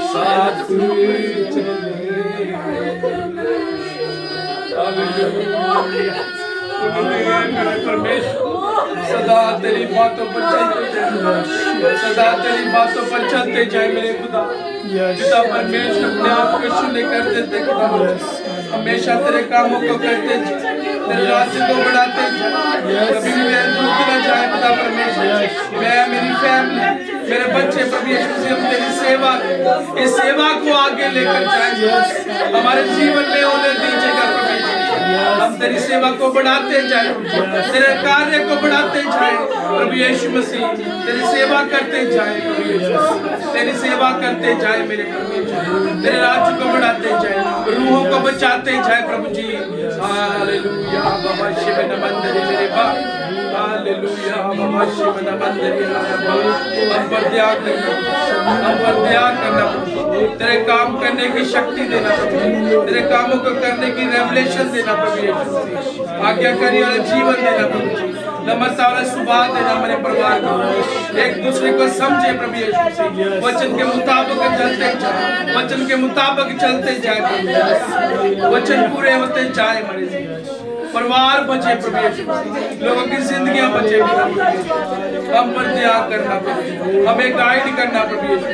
साथ सदा तेरी बातों पर चलते जाए, सदा तेरी बातों पर चलते जाए मेरे खुदा। पिता परमेश्वर अपने आप को शून्य कर देते खुदा, हमेशा तेरे कामों को करते जाए, तेरे राज्य को बढ़ाते जाए, कभी भी मैं डूब न जाए पिता परमेश्वर। मैं, मेरी फैमिली, मेरे बच्चे प्रभु यीशु से हम तेरी सेवा, इस सेवा को आगे लेकर जाएंगे, हमारे जीवन में होने दीजिएगा प्रभु। हम तेरी सेवा को बढ़ाते जाए, तेरे कार्य को बढ़ाते जाए प्रभु यीशु मसीह, तेरी सेवा करते जाए प्रभु यीशु, तेरी सेवा करते जाए मेरे परमेश्वर, तेरे राज्य को बढ़ाते जाए, रूहों को बचाते जाए प्रभु जी। हालेलुया। बाबा शिव नमन मेरे बाप, हालेलुया। बाबा शिव नमन हम पर ध्यान करना, हम पर ध्यान करना प्रभु, तेरे काम करने की शक्ति देना प्रभु, तेरे कामों को करने की रेवलेशन देना प्रभु यीशु, आज्ञाकारी वाला जीवन देना प्रभु, नम्रता वाला स्वभाव देना मेरे परिवार को, एक दूसरे को समझे प्रभु यीशु, वचन के मुताबिक चलते जाए, वचन के मुताबिक चलते जाए प्रभु, वचन पूरे होते जाए हमारे परिवार बचे प्रभु यीशु, लोगों की जिंदगियां बचे प्रभु, हम पर दया करना प्रभु, हमें गाइड करना प्रभु यीशु,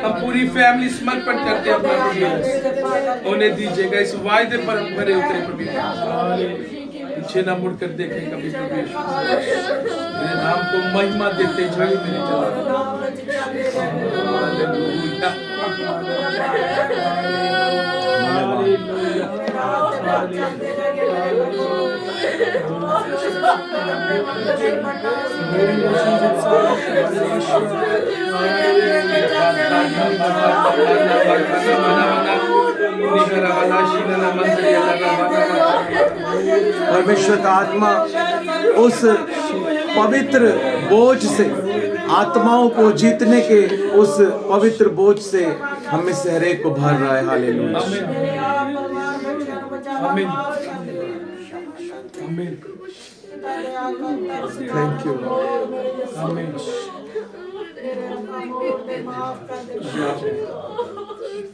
हम पूरी फैमिली समर्पण करते हैं प्रभु यीशु, उन्हें दीजिएगा इस वायदे पर हम खरे उतरे प्रभु यीशु, पीछे ना मुड़कर देखें कभी प्रभु यीशु, मेरे नाम को महिमा देते जाए मेरे परमेश्वर का आत्मा उस पवित्र बोझ से, आत्माओं को जीतने के उस पवित्र बोझ से हमें से हर एक को भर रहा है। हालेलुया। आमीन। आमीन। Thank you. आमीन।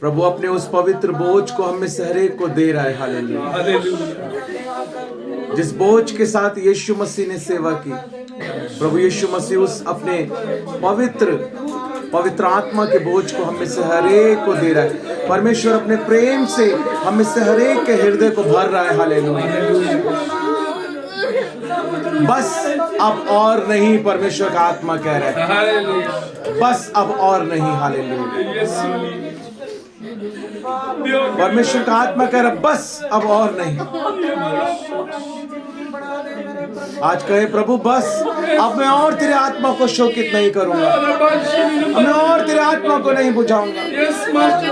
प्रभु अपने उस पवित्र बोझ को हमें से हर एक को दे रहा है। हालेलुया। हालेलुया। जिस बोझ के साथ यीशु मसीह ने सेवा की, प्रभु यीशु मसीह उस अपने पवित्र आत्मा के बोझ को हमें से हर एक को दे रहा है। परमेश्वर अपने प्रेम से हमें से हर एक के हृदय को भर रहा है। हालेलुया। बस अब और नहीं, परमेश्वर का आत्मा कह रहा है, हालेलुया बस अब और नहीं। हालेलुया। यीशु परमेश्वर का आत्मा कह रहा है, बस अब और नहीं। आज कहे प्रभु, बस अब मैं और तेरे आत्मा को शोकित नहीं करूंगा, अब मैं और तेरे आत्मा को नहीं बुझाऊंगा। यस मास्टर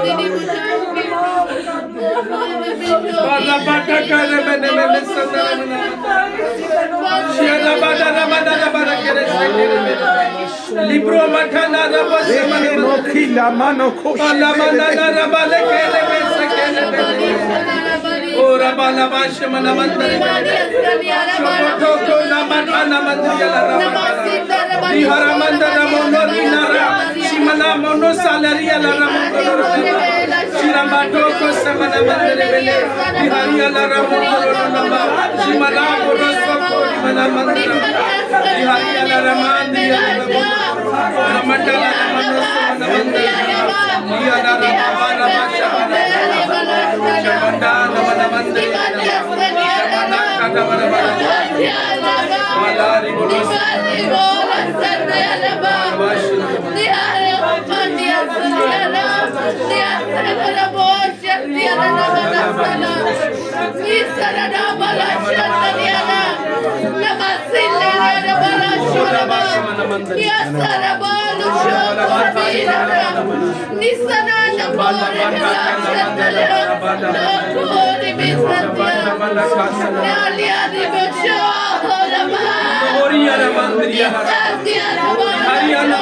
बाला बाटा करे मैंने संदर शिरा बाटा ना बाटा करे से लिब्रो मठा ना रब से देखे नोखी लामा नोखो बाला बाला ना रब ले केले में से केले ओ रबाला बाश मन मंदिर छोटो को ना मठा ना मंदिर ला रब बिहार मंदिर मोनो दिनारा शिमला मोनो सालरिया ला रब शिरा बाटो को समना मंदिर बेले बिहारिया ला रब नंबा शिमला मोनो सबको मना मंदिर बिहारिया ला रमांदिया मंडला मोनो समना मंदिर बिहारिया ला रब शबंडा नमना मंदिर शबंडा काटा बना मालारी बोलो हरियाणा